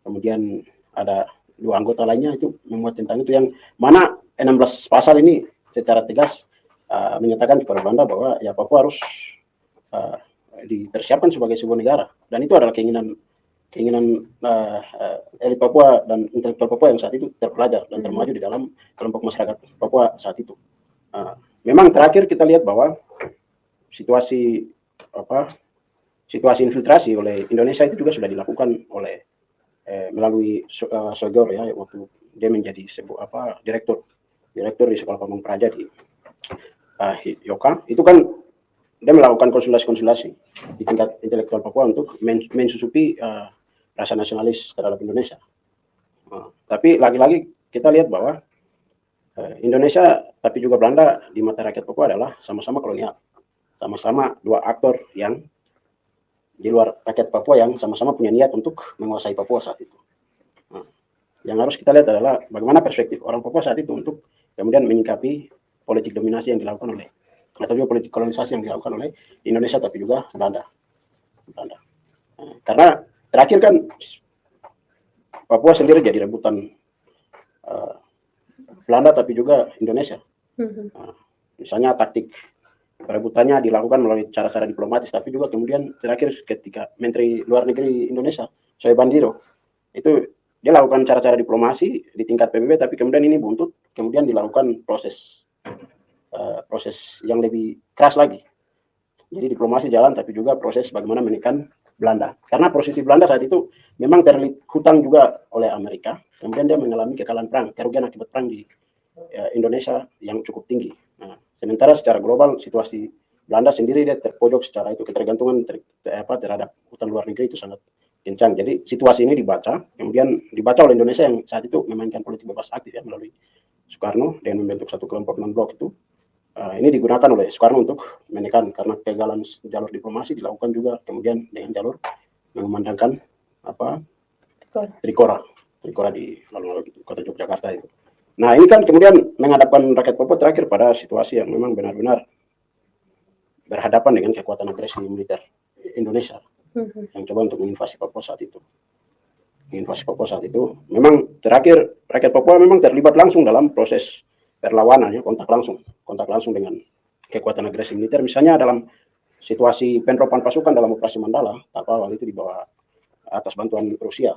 kemudian ada 2 anggota lainnya itu memuat tentang itu, yang mana 16 pasal ini secara tegas menyatakan kepada Belanda bahwa ya Papua harus dipersiapkan sebagai sebuah negara, dan itu adalah keinginan elit Papua dan intelektual Papua yang saat itu terpelajar dan termaju di dalam kelompok masyarakat Papua saat itu. Memang terakhir kita lihat bahwa situasi infiltrasi oleh Indonesia itu juga sudah dilakukan oleh melalui Sogor ya, waktu dia menjadi sebuah direktur di Sekolah Pamung Praja di Yoka. Itu kan dia melakukan konsultasi di tingkat intelektual Papua untuk mensusupi rasa nasionalis terhadap Indonesia. Tapi lagi-lagi kita lihat bahwa Indonesia tapi juga Belanda di mata rakyat Papua adalah sama-sama kolonial, sama-sama 2 aktor yang di luar rakyat Papua yang sama-sama punya niat untuk menguasai Papua saat itu. Yang harus kita lihat adalah bagaimana perspektif orang Papua saat itu untuk kemudian menyikapi politik dominasi yang dilakukan oleh, atau juga politik kolonisasi yang dilakukan oleh Indonesia tapi juga Belanda. Karena terakhir kan Papua sendiri jadi rebutan Belanda tapi juga Indonesia. Misalnya taktik perebutannya dilakukan melalui cara-cara diplomatis, tapi juga kemudian terakhir ketika Menteri Luar Negeri Indonesia Soe Bandiro itu dia lakukan cara-cara diplomasi di tingkat PBB, tapi kemudian ini buntut, kemudian dilakukan proses yang lebih keras lagi. Jadi diplomasi jalan, tapi juga proses bagaimana menekan Belanda. Karena posisi Belanda saat itu memang terlilit hutang juga oleh Amerika, kemudian dia mengalami kekalahan perang, kerugian akibat perang di Indonesia yang cukup tinggi. Sementara secara global situasi Belanda sendiri dia terpojok secara itu, ketergantungan terhadap hutang luar negeri itu sangat kencang. Jadi situasi ini dibaca, kemudian dibaca oleh Indonesia yang saat itu memainkan politik bebas aktif ya melalui Soekarno dan membentuk satu kelompok non-blok itu. Ini digunakan oleh Soekarno untuk menekan karena kegagalan jalur diplomasi dilakukan juga kemudian dengan jalur mengumandangkan Trikora di lalu kota Yogyakarta itu. Nah ini kan kemudian menghadapkan rakyat Papua terakhir pada situasi yang memang benar-benar berhadapan dengan kekuatan agresi militer Indonesia yang coba untuk menginvasi Papua saat itu. Memang terakhir rakyat Papua memang terlibat langsung dalam proses perlawanan ya, kontak langsung dengan kekuatan agresi militer. Misalnya dalam situasi penropan pasukan dalam operasi Mandala, awal itu dibawa atas bantuan Rusia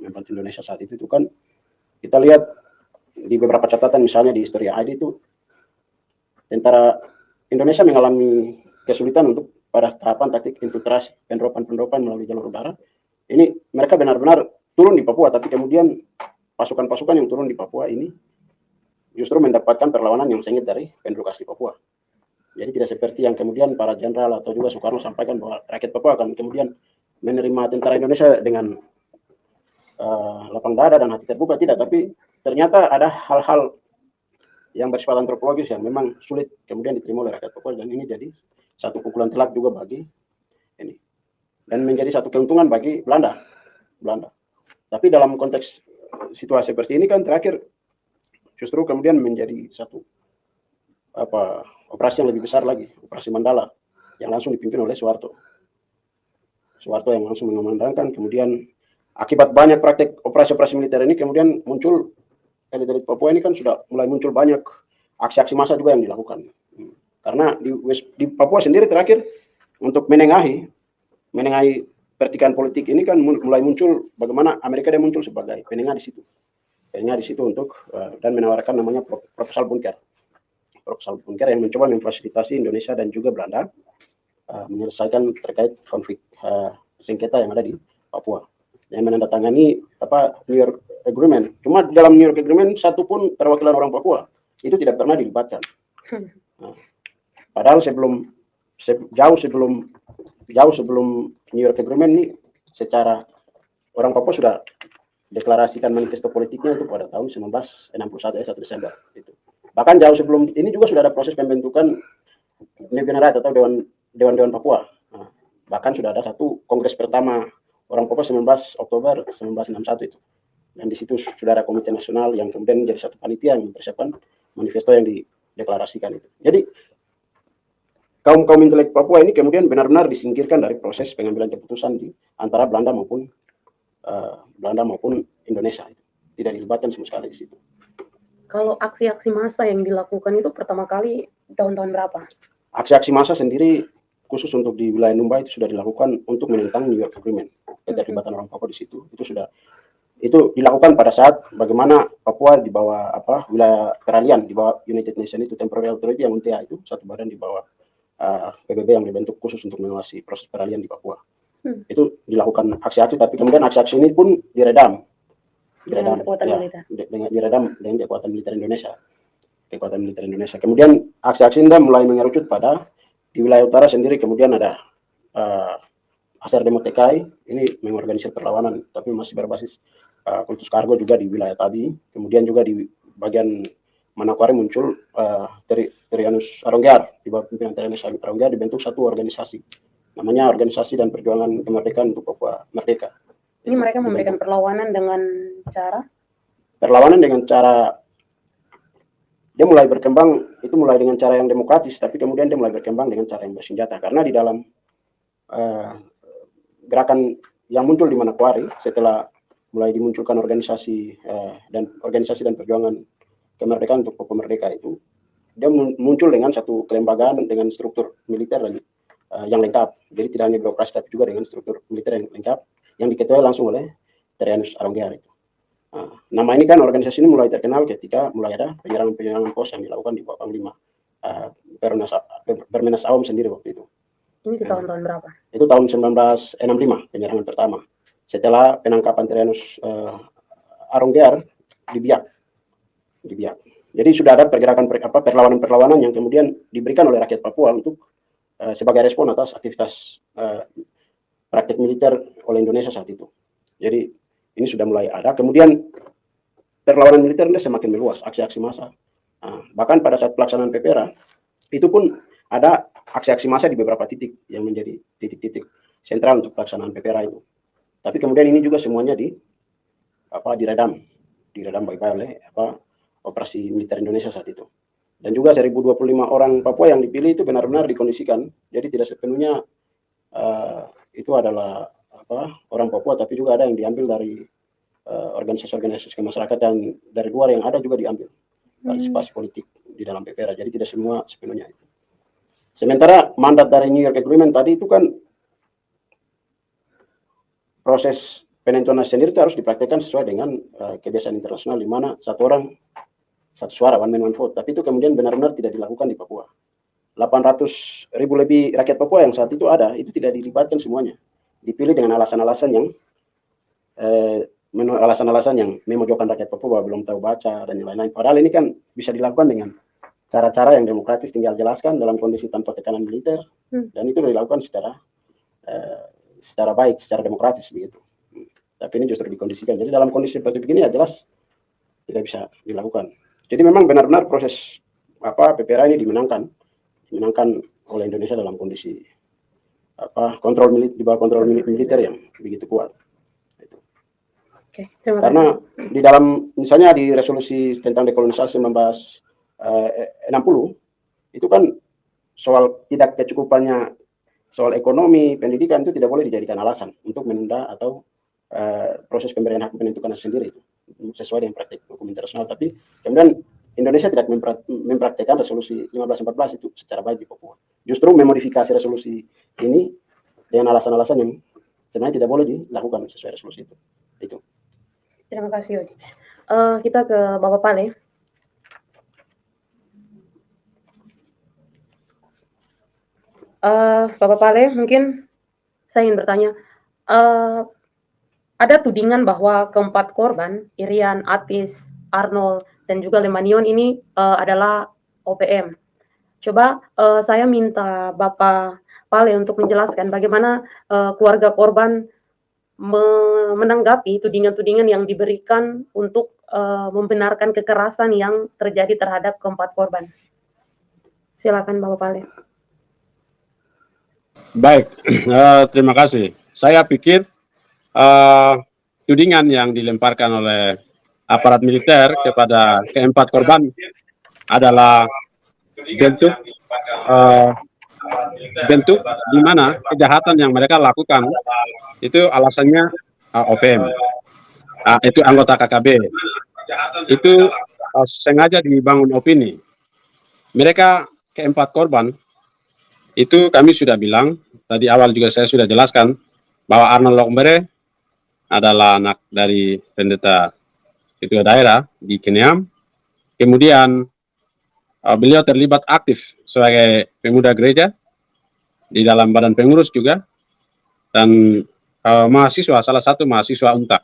membantu Indonesia saat itu kan kita lihat di beberapa catatan misalnya di Historia ID itu tentara Indonesia mengalami kesulitan untuk pada tahapan taktik infiltrasi penropan melalui jalur udara. Ini mereka benar-benar turun di Papua, tapi kemudian pasukan-pasukan yang turun di Papua ini justru mendapatkan perlawanan yang sengit dari penduduk asli Papua. Jadi tidak seperti yang kemudian para jenderal atau juga Soekarno sampaikan bahwa rakyat Papua akan kemudian menerima tentara Indonesia dengan lapang dada dan hati terbuka, tidak. Tapi ternyata ada hal-hal yang bersifat antropologis yang memang sulit kemudian diterima oleh rakyat Papua, dan ini jadi satu pukulan telak juga bagi ini dan menjadi satu keuntungan bagi Belanda. Tapi dalam konteks situasi seperti ini kan terakhir justru kemudian menjadi satu operasi yang lebih besar lagi, operasi Mandala yang langsung dipimpin oleh Soeharto yang langsung mengumandangkan. Kemudian akibat banyak praktek operasi militer ini kemudian muncul elit-elit Papua ini kan sudah mulai muncul banyak aksi-aksi massa juga yang dilakukan. Karena di Papua sendiri terakhir untuk menengahi pertikaian politik ini kan mulai muncul bagaimana Amerika dia muncul sebagai penengah di situ untuk dan menawarkan namanya proposal bunker yang mencoba memfasilitasi Indonesia dan juga Belanda menyelesaikan terkait konflik sengketa yang ada di Papua. Yang menandatangani New York Agreement. Cuma dalam New York Agreement satu pun perwakilan orang Papua itu tidak pernah dilibatkan. Nah, padahal jauh sebelum New York Agreement ini secara orang Papua sudah deklarasikan manifesto politiknya itu pada tahun 1961 1 Desember itu. Bahkan jauh sebelum ini juga sudah ada proses pembentukan Negara atau Dewan Papua. Nah, bahkan sudah ada satu kongres pertama orang Papua 19 Oktober 1961 itu. Dan di situ sudah ada komite nasional yang kemudian menjadi satu panitia yang mempersiapkan manifesto yang dideklarasikan itu. Jadi kaum intelek Papua ini kemudian benar-benar disingkirkan dari proses pengambilan keputusan di antara Belanda maupun Indonesia itu. Tidak dilibatkan sama sekali di situ. Kalau aksi-aksi massa yang dilakukan itu pertama kali tahun-tahun berapa? Aksi-aksi massa sendiri khusus untuk di wilayah Numba itu sudah dilakukan untuk menentang New York Agreement. Keterlibatan orang Papua di situ itu dilakukan pada saat bagaimana Papua di bawah wilayah peralihan di bawah United Nations itu Temporary Authority yang UNTA itu satu badan di bawah PBB yang dibentuk khusus untuk mengawasi proses peralihan di Papua. Itu dilakukan aksi-aksi, tapi kemudian aksi-aksi ini pun diredam dengan kekuatan militer Indonesia. Kemudian aksi-aksi ini mulai mengerucut pada di wilayah utara sendiri. Kemudian ada Asar Demo TKI ini mengorganisir perlawanan, tapi masih berbasis kultus kargo juga di wilayah Tabi. Kemudian juga di bagian Manokwari muncul Trianus Aronggar, di bawah pimpinan Trianus Aronggar dibentuk satu organisasi, namanya Organisasi dan Perjuangan Kemerdekaan untuk Papua Merdeka. Ini mereka memberikan perlawanan dengan cara? Perlawanan dengan cara dia mulai berkembang itu mulai dengan cara yang demokratis, tapi kemudian dia mulai berkembang dengan cara yang bersenjata. Karena di dalam gerakan yang muncul di Manokwari setelah mulai dimunculkan organisasi dan perjuangan kemerdekaan untuk Papua Merdeka itu, dia muncul dengan satu kelembagaan dengan struktur militer dan yang lengkap. Jadi tidak hanya birokrasi tapi juga dengan struktur militer yang lengkap yang diketuai langsung oleh Trianus Aronggar itu. Nama ini kan organisasi ini mulai terkenal ketika mulai ada penyerangan pos yang dilakukan di bawah Panglima Bermenas Awam sendiri waktu itu. Ini di tahun-tahun berapa? Itu tahun 1965 penyerangan pertama. Setelah penangkapan Trianus Aronggar di Biak. Jadi sudah ada perlawanan yang kemudian diberikan oleh rakyat Papua untuk sebagai respon atas aktivitas praktek militer oleh Indonesia saat itu. Jadi ini sudah mulai ada. Kemudian perlawanan militer ini semakin meluas, aksi-aksi massa. Bahkan pada saat pelaksanaan PPRA itu pun ada aksi-aksi massa di beberapa titik yang menjadi titik-titik sentral untuk pelaksanaan PPRA itu. Tapi kemudian ini juga semuanya diredam baik-baik oleh operasi militer Indonesia saat itu. Dan juga 1025 orang Papua yang dipilih itu benar-benar dikondisikan. Jadi tidak sepenuhnya itu adalah orang Papua, tapi juga ada yang diambil dari organisasi-organisasi kemasyarakatan dari luar yang ada juga diambil partisipasi politik di dalam PPRA. Jadi tidak semua sepenuhnya itu. Sementara mandat dari New York Agreement tadi itu kan proses penentuan sendiri itu harus dipraktekkan sesuai dengan kebiasaan internasional, di mana satu orang satu suara, one man one vote. Tapi itu kemudian benar-benar tidak dilakukan di Papua. 800.000 lebih rakyat Papua yang saat itu ada, itu tidak dilibatkan semuanya. Dipilih dengan alasan-alasan yang memojokkan rakyat Papua, belum tahu baca dan yang lain-lain. Padahal ini kan bisa dilakukan dengan cara-cara yang demokratis, tinggal jelaskan dalam kondisi tanpa tekanan militer, dan itu dilakukan secara baik, secara demokratis begitu. Tapi ini justru dikondisikan. Jadi dalam kondisi seperti begini ya jelas tidak bisa dilakukan. Jadi memang benar-benar proses PPRA ini dimenangkan oleh Indonesia dalam kondisi di bawah kontrol militer yang begitu kuat. Oke, terima kasih. Karena di dalam misalnya di resolusi tentang dekolonisasi 1960 itu kan soal tidak kecukupannya soal ekonomi, pendidikan itu tidak boleh dijadikan alasan untuk menunda atau proses pemberian hak menentukan sendiri itu sesuai dengan praktik hukum internasional. Tapi kemudian Indonesia tidak mempraktekkan resolusi 1514 itu secara baik di Papua. Justru memodifikasi resolusi ini dengan alasan-alasan yang sebenarnya tidak boleh dilakukan sesuai resolusi itu. Terima kasih, Yodi. Kita ke Bapak Pale. Bapak Pale, mungkin saya ingin bertanya, ada tudingan bahwa keempat korban, Irian, Atis, Arnold, dan juga Lemanion ini adalah OPM. Coba saya minta Bapak Pale untuk menjelaskan bagaimana keluarga korban menanggapi tudingan-tudingan yang diberikan untuk membenarkan kekerasan yang terjadi terhadap keempat korban. Silakan Bapak Pale. Baik, terima kasih. Saya pikir tudingan yang dilemparkan oleh aparat militer kepada keempat korban adalah bentuk di mana kejahatan yang mereka lakukan itu alasannya OPM, itu anggota KKB, itu sengaja dibangun opini. Mereka keempat korban itu kami sudah bilang tadi awal juga saya sudah jelaskan bahwa Arnold Lokmbere adalah anak dari pendeta ketua daerah di Keneam. Kemudian beliau terlibat aktif sebagai pemuda gereja di dalam badan pengurus juga, dan salah satu mahasiswa UNTAK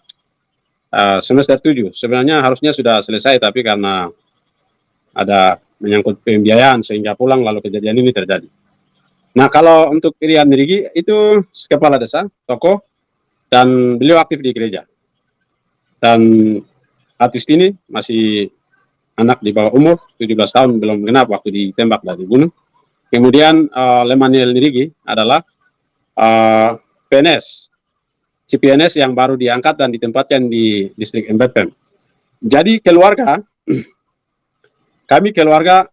semester 7. Sebenarnya harusnya sudah selesai, tapi karena ada menyangkut pembiayaan sehingga pulang, lalu kejadian ini terjadi. Nah, kalau untuk Irian Mirigi itu kepala desa, tokoh, dan beliau aktif di gereja. Dan Atis ini masih anak di bawah umur 17 tahun, belum genap waktu ditembak dan dibunuh. Kemudian Lemaniel Nirigi adalah PNS, CPNS yang baru diangkat dan ditempatkan di distrik Mbetpem. Jadi keluarga, kami keluarga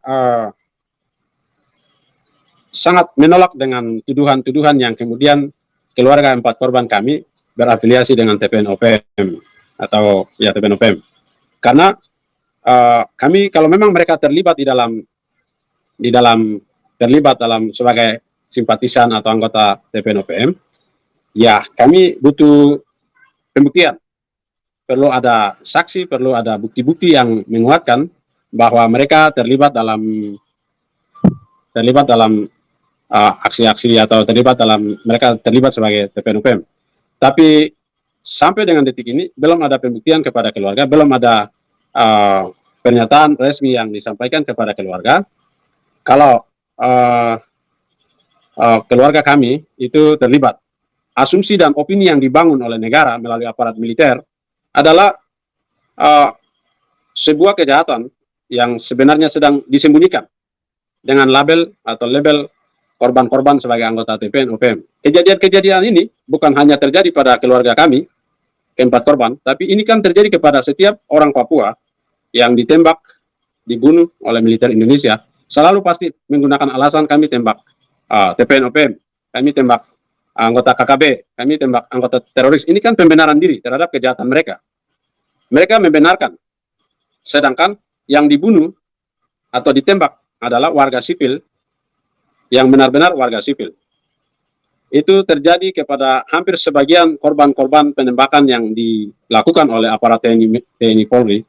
sangat menolak dengan tuduhan-tuduhan yang kemudian keluarga empat korban kami berafiliasi dengan TPN-OPM atau ya TPN-OPM. Karena kami kalau memang mereka terlibat terlibat dalam sebagai simpatisan atau anggota TPN-OPM, ya kami butuh pembuktian. Perlu ada saksi, perlu ada bukti-bukti yang menguatkan bahwa mereka terlibat dalam aksi-aksi atau mereka terlibat sebagai TPN-OPM. Tapi sampai dengan detik ini belum ada pembuktian kepada keluarga, belum ada pernyataan resmi yang disampaikan kepada keluarga kalau keluarga kami itu terlibat asumsi dan opini yang dibangun oleh negara melalui aparat militer adalah sebuah kejahatan yang sebenarnya sedang disembunyikan dengan label atau label korban-korban sebagai anggota TPN OPM. Kejadian-kejadian ini bukan hanya terjadi pada keluarga kami, keempat korban, tapi ini kan terjadi kepada setiap orang Papua yang ditembak, dibunuh oleh militer Indonesia, selalu pasti menggunakan alasan kami tembak TPN OPM, kami tembak anggota KKB, kami tembak anggota teroris. Ini kan pembenaran diri terhadap kejahatan mereka. Mereka membenarkan, sedangkan yang dibunuh atau ditembak adalah warga sipil yang benar-benar warga sipil. Itu terjadi kepada hampir sebagian korban-korban penembakan yang dilakukan oleh aparat TNI Polri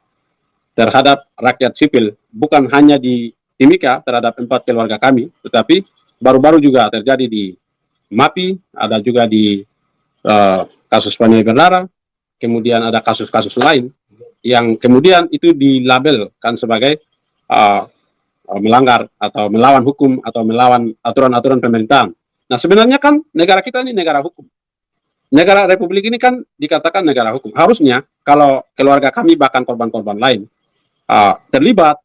terhadap rakyat sipil, bukan hanya di Timika terhadap 4 keluarga kami, tetapi baru-baru juga terjadi di MAPI, ada juga di kasus Pantai Bernara, kemudian ada kasus-kasus lain yang kemudian itu dilabelkan sebagai melanggar atau melawan hukum atau melawan aturan-aturan pemerintahan. Nah, sebenarnya kan negara kita ini negara hukum. Negara Republik ini kan dikatakan negara hukum. Harusnya kalau keluarga kami bahkan korban-korban lain terlibat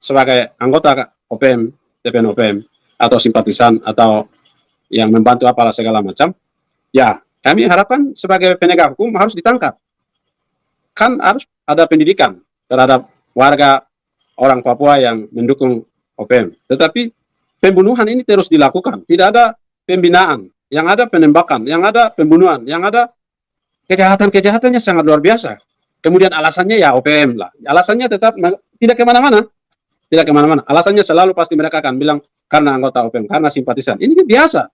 sebagai anggota OPM, TPN OPM, atau simpatisan atau yang membantu apalah segala macam, ya kami harapkan sebagai penegak hukum harus ditangkap. Kan harus ada pendidikan terhadap warga orang Papua yang mendukung OPM. Tetapi pembunuhan ini terus dilakukan. Tidak ada pembinaan, yang ada penembakan, yang ada pembunuhan, yang ada kejahatan-kejahatannya sangat luar biasa. Kemudian alasannya ya OPM lah. Alasannya tetap tidak kemana-mana. Tidak kemana-mana. Alasannya selalu pasti mereka akan bilang karena anggota OPM, karena simpatisan. Ini biasa.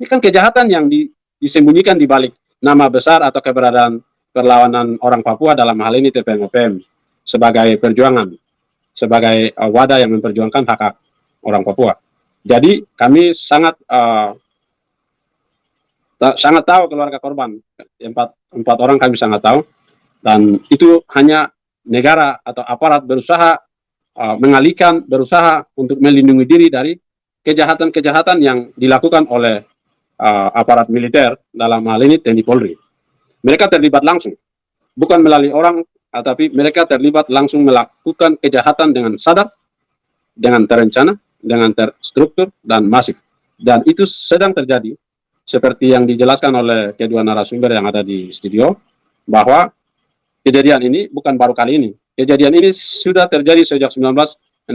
Ini kan kejahatan yang disembunyikan di balik nama besar atau keberadaan perlawanan orang Papua, dalam hal ini TPN OPM, sebagai perjuangan, sebagai wadah yang memperjuangkan hak-hak orang Papua. Jadi kami sangat sangat tahu keluarga korban, empat orang kami sangat tahu, dan itu hanya negara atau aparat berusaha mengalihkan, berusaha untuk melindungi diri dari kejahatan-kejahatan yang dilakukan oleh aparat militer, dalam hal ini TNI Polri. Mereka terlibat langsung, bukan melalui orang, tapi mereka terlibat langsung melakukan kejahatan dengan sadar, dengan terencana, dengan terstruktur, dan masif. Dan itu sedang terjadi, seperti yang dijelaskan oleh kedua narasumber yang ada di studio, bahwa kejadian ini bukan baru kali ini. Kejadian ini sudah terjadi sejak 1962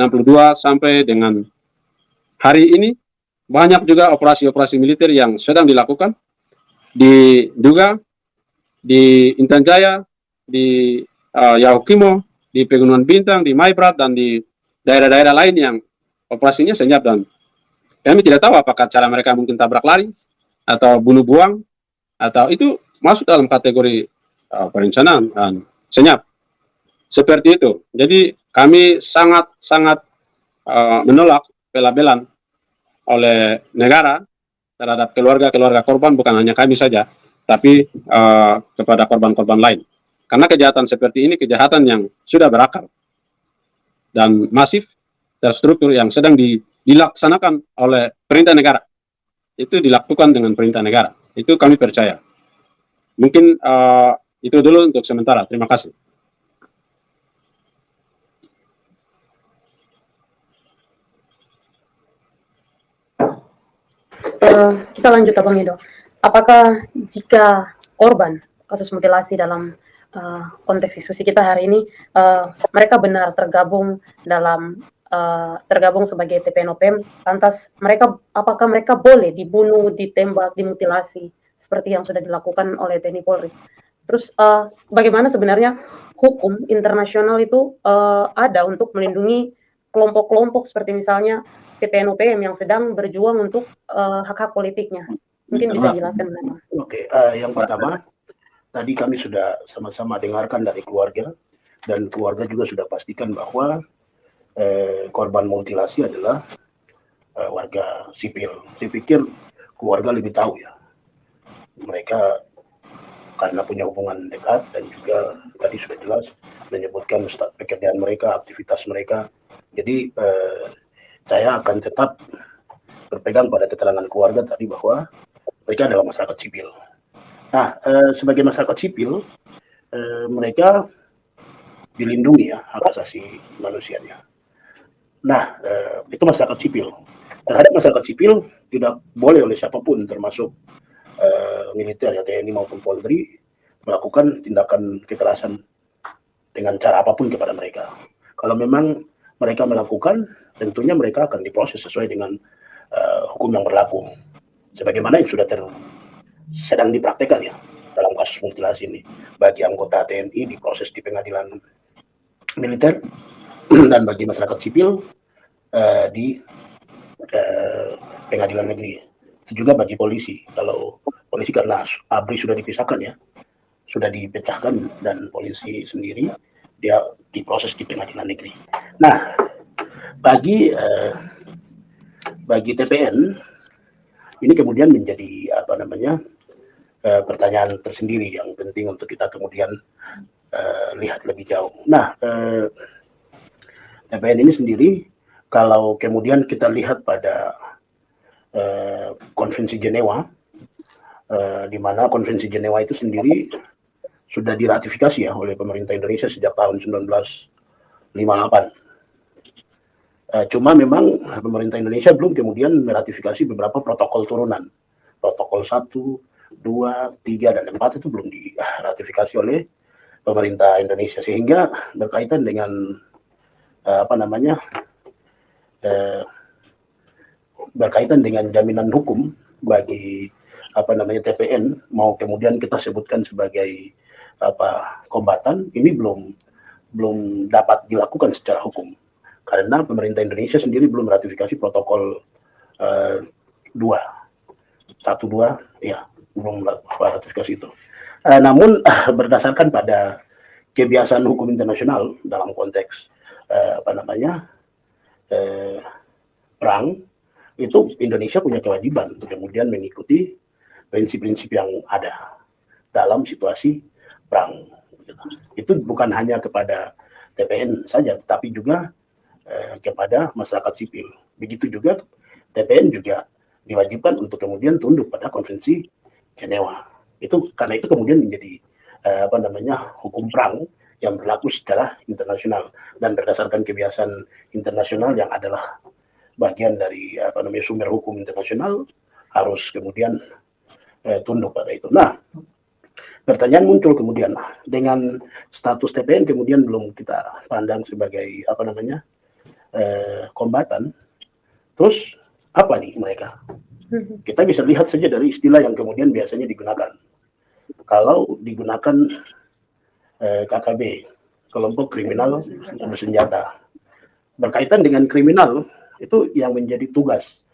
sampai dengan hari ini. Banyak juga operasi-operasi militer yang sedang dilakukan di Duga, di Intan Jaya, di Yahukimo, di Pegunungan Bintang, di Maibrat, dan di daerah-daerah lain yang operasinya senyap. Dan kami tidak tahu apakah cara mereka mungkin tabrak lari atau bunuh buang, atau itu masuk dalam kategori perencanaan dan senyap. Seperti itu. Jadi kami sangat-sangat menolak bela-belan oleh negara terhadap keluarga-keluarga korban, bukan hanya kami saja, tapi kepada korban-korban lain. Karena kejahatan seperti ini kejahatan yang sudah berakar dan masif, terstruktur, yang sedang dilaksanakan oleh perintah negara. Itu dilakukan dengan perintah negara. Itu kami percaya. Mungkin itu dulu untuk sementara. Terima kasih. Kita lanjut, Bang Edo. Apakah jika korban kasus mutilasi dalam konteks diskusi kita hari ini, mereka benar tergabung dalam tergabung sebagai TPN OPM, lantas apakah mereka boleh dibunuh, ditembak, dimutilasi seperti yang sudah dilakukan oleh TNI Polri? Terus bagaimana sebenarnya hukum internasional itu ada untuk melindungi kelompok-kelompok seperti misalnya TPN OPM yang sedang berjuang untuk hak-hak politiknya? Mungkin bisa dijelaskan. Oke, yang pertama, tadi kami sudah sama-sama dengarkan dari keluarga, dan keluarga juga sudah pastikan bahwa korban mutilasi adalah warga sipil. Saya pikir keluarga lebih tahu ya. Mereka karena punya hubungan dekat, dan juga tadi sudah jelas menyebutkan pekerjaan mereka, aktivitas mereka. Jadi saya akan tetap berpegang pada keterangan keluarga tadi bahwa mereka adalah masyarakat sipil. Nah, sebagai masyarakat sipil, mereka dilindungi ya hak asasi manusianya. Nah, itu masyarakat sipil. Terhadap masyarakat sipil tidak boleh oleh siapapun, termasuk militer ya TNI maupun Polri, melakukan tindakan kekerasan dengan cara apapun kepada mereka. Kalau memang mereka melakukan, tentunya mereka akan diproses sesuai dengan hukum yang berlaku. Sebagaimana yang sudah sedang dipraktekkan ya dalam kasus mutilasi ini. Bagi anggota TNI diproses di pengadilan militer dan bagi masyarakat sipil di pengadilan negeri. Itu juga bagi polisi. Kalau polisi karena ABRI sudah dipisahkan ya, sudah dipecahkan dan polisi sendiri dia diproses di pengadilan negeri. Nah, bagi TPN ini kemudian menjadi apa namanya pertanyaan tersendiri yang penting untuk kita kemudian lihat lebih jauh. Nah, TPN ini sendiri kalau kemudian kita lihat pada Konvensi Jenewa, di mana Konvensi Jenewa itu sendiri sudah diratifikasi ya oleh pemerintah Indonesia sejak tahun 1958. Cuma memang pemerintah Indonesia belum kemudian meratifikasi beberapa protokol turunan. Protokol 1, 2, 3, dan 4 itu belum diratifikasi oleh pemerintah Indonesia. Sehingga berkaitan dengan berkaitan dengan jaminan hukum bagi TPN mau kemudian kita sebutkan sebagai kombatan, ini belum dapat dilakukan secara hukum karena pemerintah Indonesia sendiri belum ratifikasi protokol 2 ya, belum ratifikasi itu. Namun berdasarkan pada kebiasaan hukum internasional dalam konteks perang, itu Indonesia punya kewajiban untuk kemudian mengikuti prinsip-prinsip yang ada dalam situasi perang. Itu bukan hanya kepada TPN saja, tetapi juga kepada masyarakat sipil. Begitu juga TPN juga diwajibkan untuk kemudian tunduk pada Konvensi Jenewa. Itu karena itu kemudian menjadi hukum perang yang berlaku secara internasional dan berdasarkan kebiasaan internasional yang adalah bagian dari sumber hukum internasional harus kemudian tunduk pada itu. Nah, pertanyaan muncul kemudian dengan status TPN kemudian belum kita pandang sebagai kombatan. Terus apa nih mereka? Kita bisa lihat saja dari istilah yang kemudian biasanya digunakan. Kalau digunakan KKB, kelompok kriminal bersenjata, berkaitan dengan kriminal itu yang menjadi tugas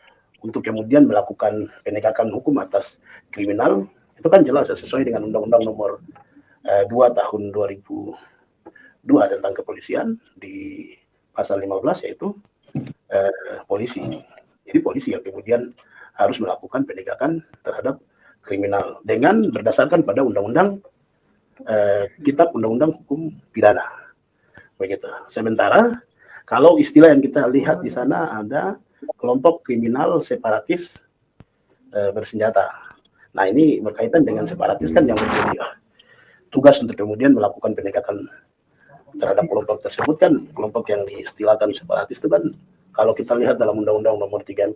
untuk kemudian melakukan penegakan hukum atas kriminal itu kan jelas sesuai dengan Undang-Undang Nomor 2 Tahun 2002 tentang kepolisian di pasal 15 yaitu polisi. Jadi polisi yang kemudian harus melakukan penegakan terhadap kriminal dengan berdasarkan pada Undang-Undang Kitab Undang-Undang Hukum Pidana. Begitu. Sementara kalau istilah yang kita lihat di sana ada kelompok kriminal separatis bersenjata. Nah, ini berkaitan dengan separatis kan yang menjadi tugas untuk kemudian melakukan penegakan terhadap kelompok tersebut kan kelompok yang diistilahkan separatis itu kan kalau kita lihat dalam Undang-Undang Nomor 34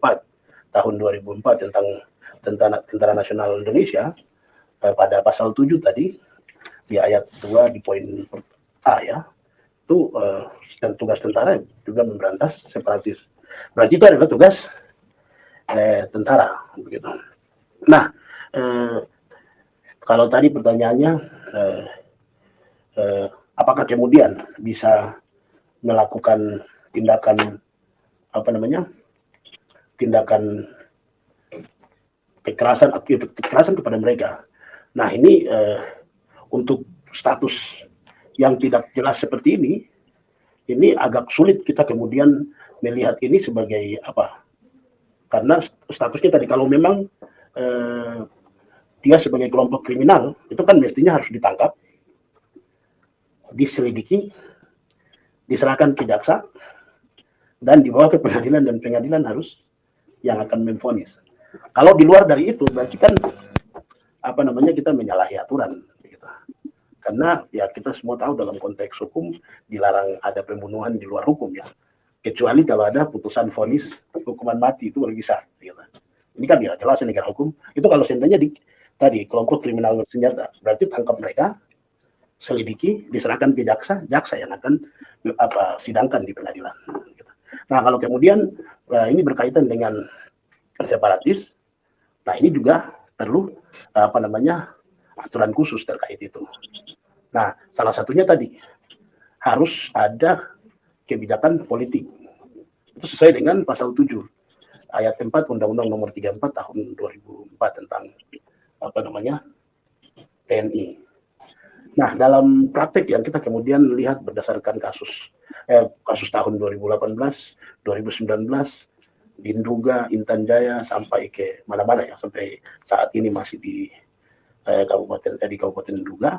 Tahun 2004 tentang Tentara Nasional Indonesia pada pasal 7 tadi di ayat 2 di poin A ya. Itu dan tugas tentara juga memberantas separatis. Berarti itu adalah tugas tentara begitu. Nah, kalau tadi pertanyaannya apakah kemudian bisa melakukan tindakan tindakan kekerasan kepada mereka. Nah, ini untuk status yang tidak jelas seperti ini agak sulit kita kemudian melihat ini sebagai apa. Karena statusnya tadi kalau memang dia sebagai kelompok kriminal, itu kan mestinya harus ditangkap, diselidiki, diserahkan ke jaksa, dan dibawa ke pengadilan, dan pengadilan harus yang akan memvonis. Kalau di luar dari itu, berarti kan kita menyalahi aturan gitu. Karena ya kita semua tahu dalam konteks hukum dilarang ada pembunuhan di luar hukum ya. Kecuali kalau ada putusan vonis hukuman mati itu baru bisa gitu. Ini kan ya jelas negara hukum. Itu kalau seandainya tadi kelompok kriminal bersenjata, berarti tangkap mereka, selidiki, diserahkan ke jaksa, jaksa yang akan sidangkan di pengadilan gitu. Nah, kalau kemudian ini berkaitan dengan separatis, nah ini juga perlu aturan khusus terkait itu. Nah, salah satunya tadi harus ada kebijakan politik. Itu sesuai dengan pasal 7 ayat 4 Undang-Undang Nomor 34 tahun 2004 tentang TNI. Nah, dalam praktek yang kita kemudian lihat berdasarkan kasus tahun 2018, 2019 di Nduga, Intan Jaya sampai ke mana-mana ya, sampai saat ini masih di Kabupaten Nduga.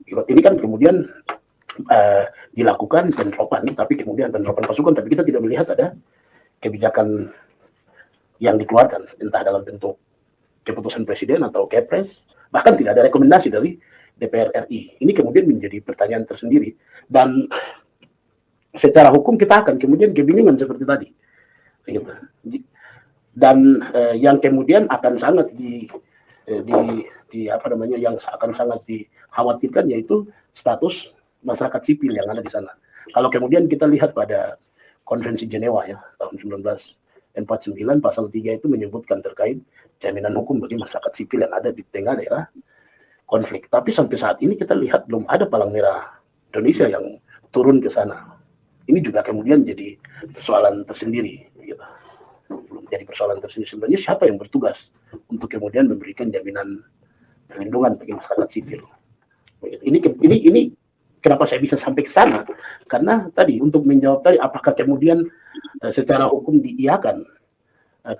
Ini kan kemudian dilakukan penerapan, tapi kemudian penerapan pasukan, tapi kita tidak melihat ada kebijakan yang dikeluarkan, entah dalam bentuk keputusan presiden atau kepres, bahkan tidak ada rekomendasi dari DPR RI. Ini kemudian menjadi pertanyaan tersendiri, dan secara hukum kita akan kemudian kebingungan seperti tadi. Gitu. Dan yang kemudian akan sangat yang akan sangat dikhawatirkan yaitu status masyarakat sipil yang ada di sana. Kalau kemudian kita lihat pada Konvensi Jenewa ya tahun 1949 pasal 3 itu menyebutkan terkait jaminan hukum bagi masyarakat sipil yang ada di tengah daerah konflik. Tapi sampai saat ini kita lihat belum ada Palang Merah Indonesia yang turun ke sana. Ini juga kemudian jadi persoalan tersendiri. Gitu. Belum jadi persoalan tersendiri. Sebenarnya siapa yang bertugas untuk kemudian memberikan jaminan perlindungan bagi masyarakat sipil? Ini kenapa saya bisa sampai ke sana? Karena tadi untuk menjawab tadi apakah kemudian secara hukum diiakan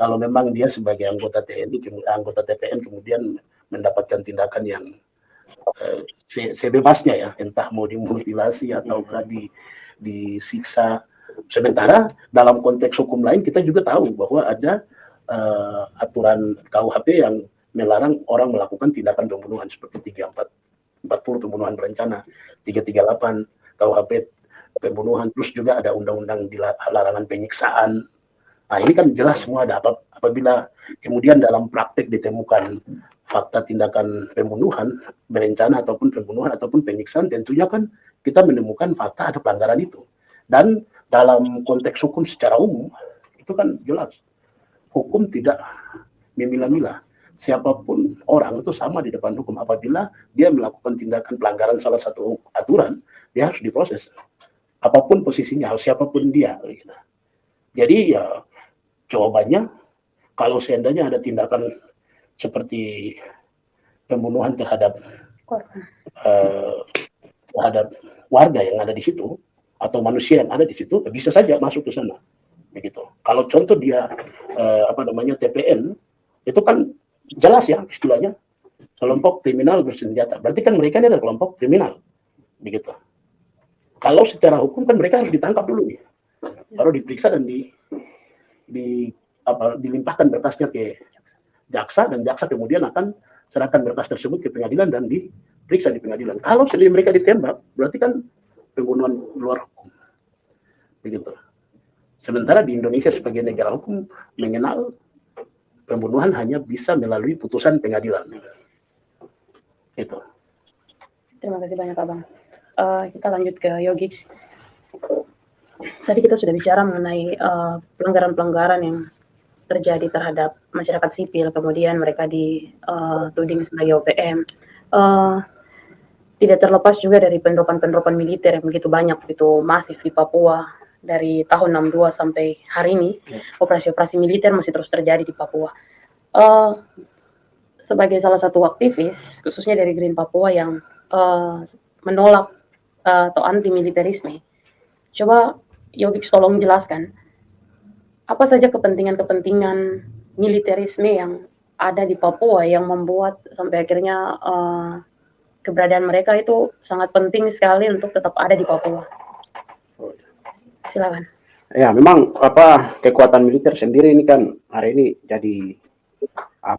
kalau memang dia sebagai anggota TNI, anggota TPN kemudian mendapatkan tindakan yang sebebasnya ya, entah mau dimutilasi ataukah disiksa. Sementara dalam konteks hukum lain kita juga tahu bahwa ada aturan KUHP yang melarang orang melakukan tindakan pembunuhan seperti 3440 pembunuhan berencana, 338 KUHP pembunuhan, terus juga ada undang-undang larangan penyiksaan. Nah, ini kan jelas semua ada apabila kemudian dalam praktek ditemukan fakta tindakan pembunuhan berencana ataupun pembunuhan ataupun penyiksaan, tentunya kan kita menemukan fakta ada pelanggaran itu. Dan dalam konteks hukum secara umum itu kan jelas hukum tidak memilah-milah. Siapapun orang itu sama di depan hukum. Apabila dia melakukan tindakan pelanggaran salah satu aturan, dia harus diproses. Apapun posisinya, siapapun dia. Jadi ya jawabannya, kalau seandainya ada tindakan seperti pembunuhan terhadap warga yang ada di situ atau manusia yang ada di situ, bisa saja masuk ke sana. Begitu. Kalau contoh dia TPN, itu kan jelas ya istilahnya kelompok kriminal bersenjata. Berarti kan mereka ini adalah kelompok kriminal. Begitu. Kalau secara hukum kan mereka harus ditangkap dulu nih. Baru diperiksa dan dilimpahkan berkasnya ke jaksa, dan jaksa kemudian akan serahkan berkas tersebut ke pengadilan dan diperiksa di pengadilan. Kalau sendiri mereka ditembak, berarti kan pembunuhan luar hukum. Begitu. Sementara di Indonesia sebagai negara hukum mengenal pembunuhan hanya bisa melalui putusan pengadilan. Itu. Terima kasih banyak Abang. Kita lanjut ke Yogix. Tadi kita sudah bicara mengenai pelanggaran-pelanggaran yang terjadi terhadap masyarakat sipil, kemudian mereka dituding sebagai OPM. Tidak terlepas juga dari penerapan-penerapan militer yang begitu banyak, begitu masif di Papua dari tahun 62 sampai hari ini. Operasi-operasi militer masih terus terjadi di Papua. Sebagai salah satu aktivis, khususnya dari Green Papua yang menolak atau anti militerisme, coba Yogix tolong jelaskan apa saja kepentingan-kepentingan militerisme yang ada di Papua yang membuat sampai akhirnya keberadaan mereka itu sangat penting sekali untuk tetap ada di Papua. Silakan. Ya, memang kekuatan militer sendiri ini kan hari ini jadi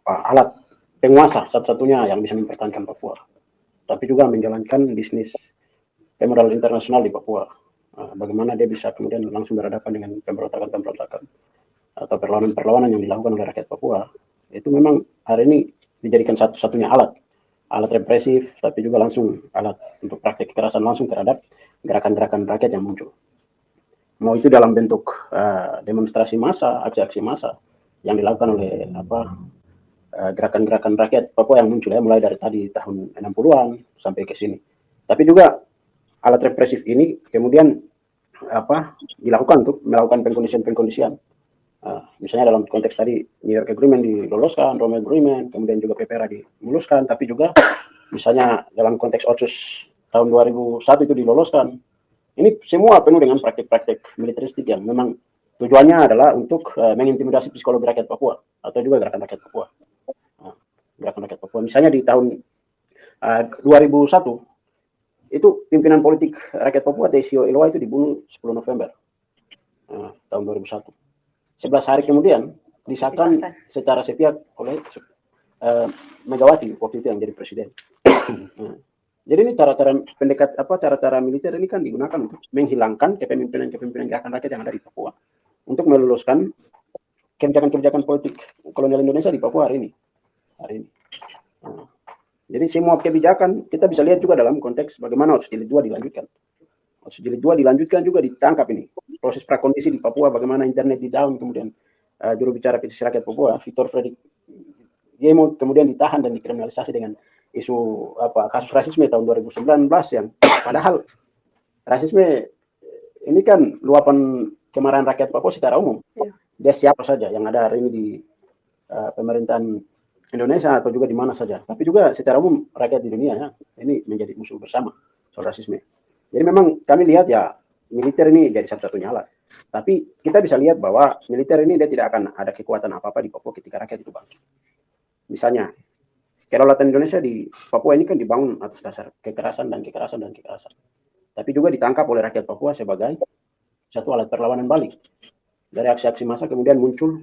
alat penguasa satu-satunya yang bisa mempertahankan Papua, tapi juga menjalankan bisnis pemodal internasional di Papua. Bagaimana dia bisa kemudian langsung berhadapan dengan pemberontakan-pemberontakan atau perlawanan-perlawanan yang dilakukan oleh rakyat Papua, itu memang hari ini dijadikan satu-satunya alat represif, tapi juga langsung alat untuk praktik kekerasan langsung terhadap gerakan-gerakan rakyat yang muncul. Mau itu dalam bentuk demonstrasi massa, aksi-aksi massa yang dilakukan oleh gerakan-gerakan rakyat Papua yang muncul ya, mulai dari tadi tahun 60-an sampai ke sini. Tapi juga alat represif ini kemudian dilakukan untuk melakukan pengkondisian. Misalnya dalam konteks tadi New York Agreement diloloskan, Rome Agreement, kemudian juga PPRA dimuluskan, tapi juga misalnya dalam konteks Otsus tahun 2001 itu diloloskan. Ini semua penuh dengan praktik-praktik militeristik yang memang tujuannya adalah untuk mengintimidasi psikologi rakyat Papua atau juga gerakan rakyat Papua. Gerakan rakyat Papua. Misalnya di tahun 2001 itu pimpinan politik rakyat Papua Tesio Iloa itu dibunuh 10 November tahun 2001. 11 hari kemudian disahkan secara sepihak oleh Megawati waktu itu yang jadi presiden. Jadi ini cara-cara militer ini kan digunakan untuk menghilangkan kepemimpinan gerakan rakyat yang ada di Papua untuk meluluskan kebijakan-kebijakan politik kolonial Indonesia di Papua hari ini. Jadi semua kebijakan kita bisa lihat juga dalam konteks bagaimana Otsus Jilid 2 dilanjutkan. Otsus Jilid 2 dilanjutkan juga ditangkap ini. Proses prakondisi di Papua, bagaimana internet di down, kemudian juru bicara petisi rakyat Papua, Victor Fredrik Yemo, kemudian ditahan dan dikriminalisasi dengan isu kasus rasisme tahun 2019 yang padahal rasisme ini kan luapan kemarahan rakyat Papua secara umum. Dia siapa saja yang ada hari ini di pemerintahan Indonesia atau juga di mana saja, tapi juga secara umum rakyat di dunia ya, ini menjadi musuh bersama soal rasisme. Jadi memang kami lihat ya militer ini jadi satu-satunya alat. Tapi kita bisa lihat bahwa militer ini dia tidak akan ada kekuatan apa-apa di Papua ketika rakyat itu bangkit. Misalnya, kedaulatan Indonesia di Papua ini kan dibangun atas dasar kekerasan. Tapi juga ditangkap oleh rakyat Papua sebagai satu alat perlawanan balik. Dari aksi-aksi massa kemudian muncul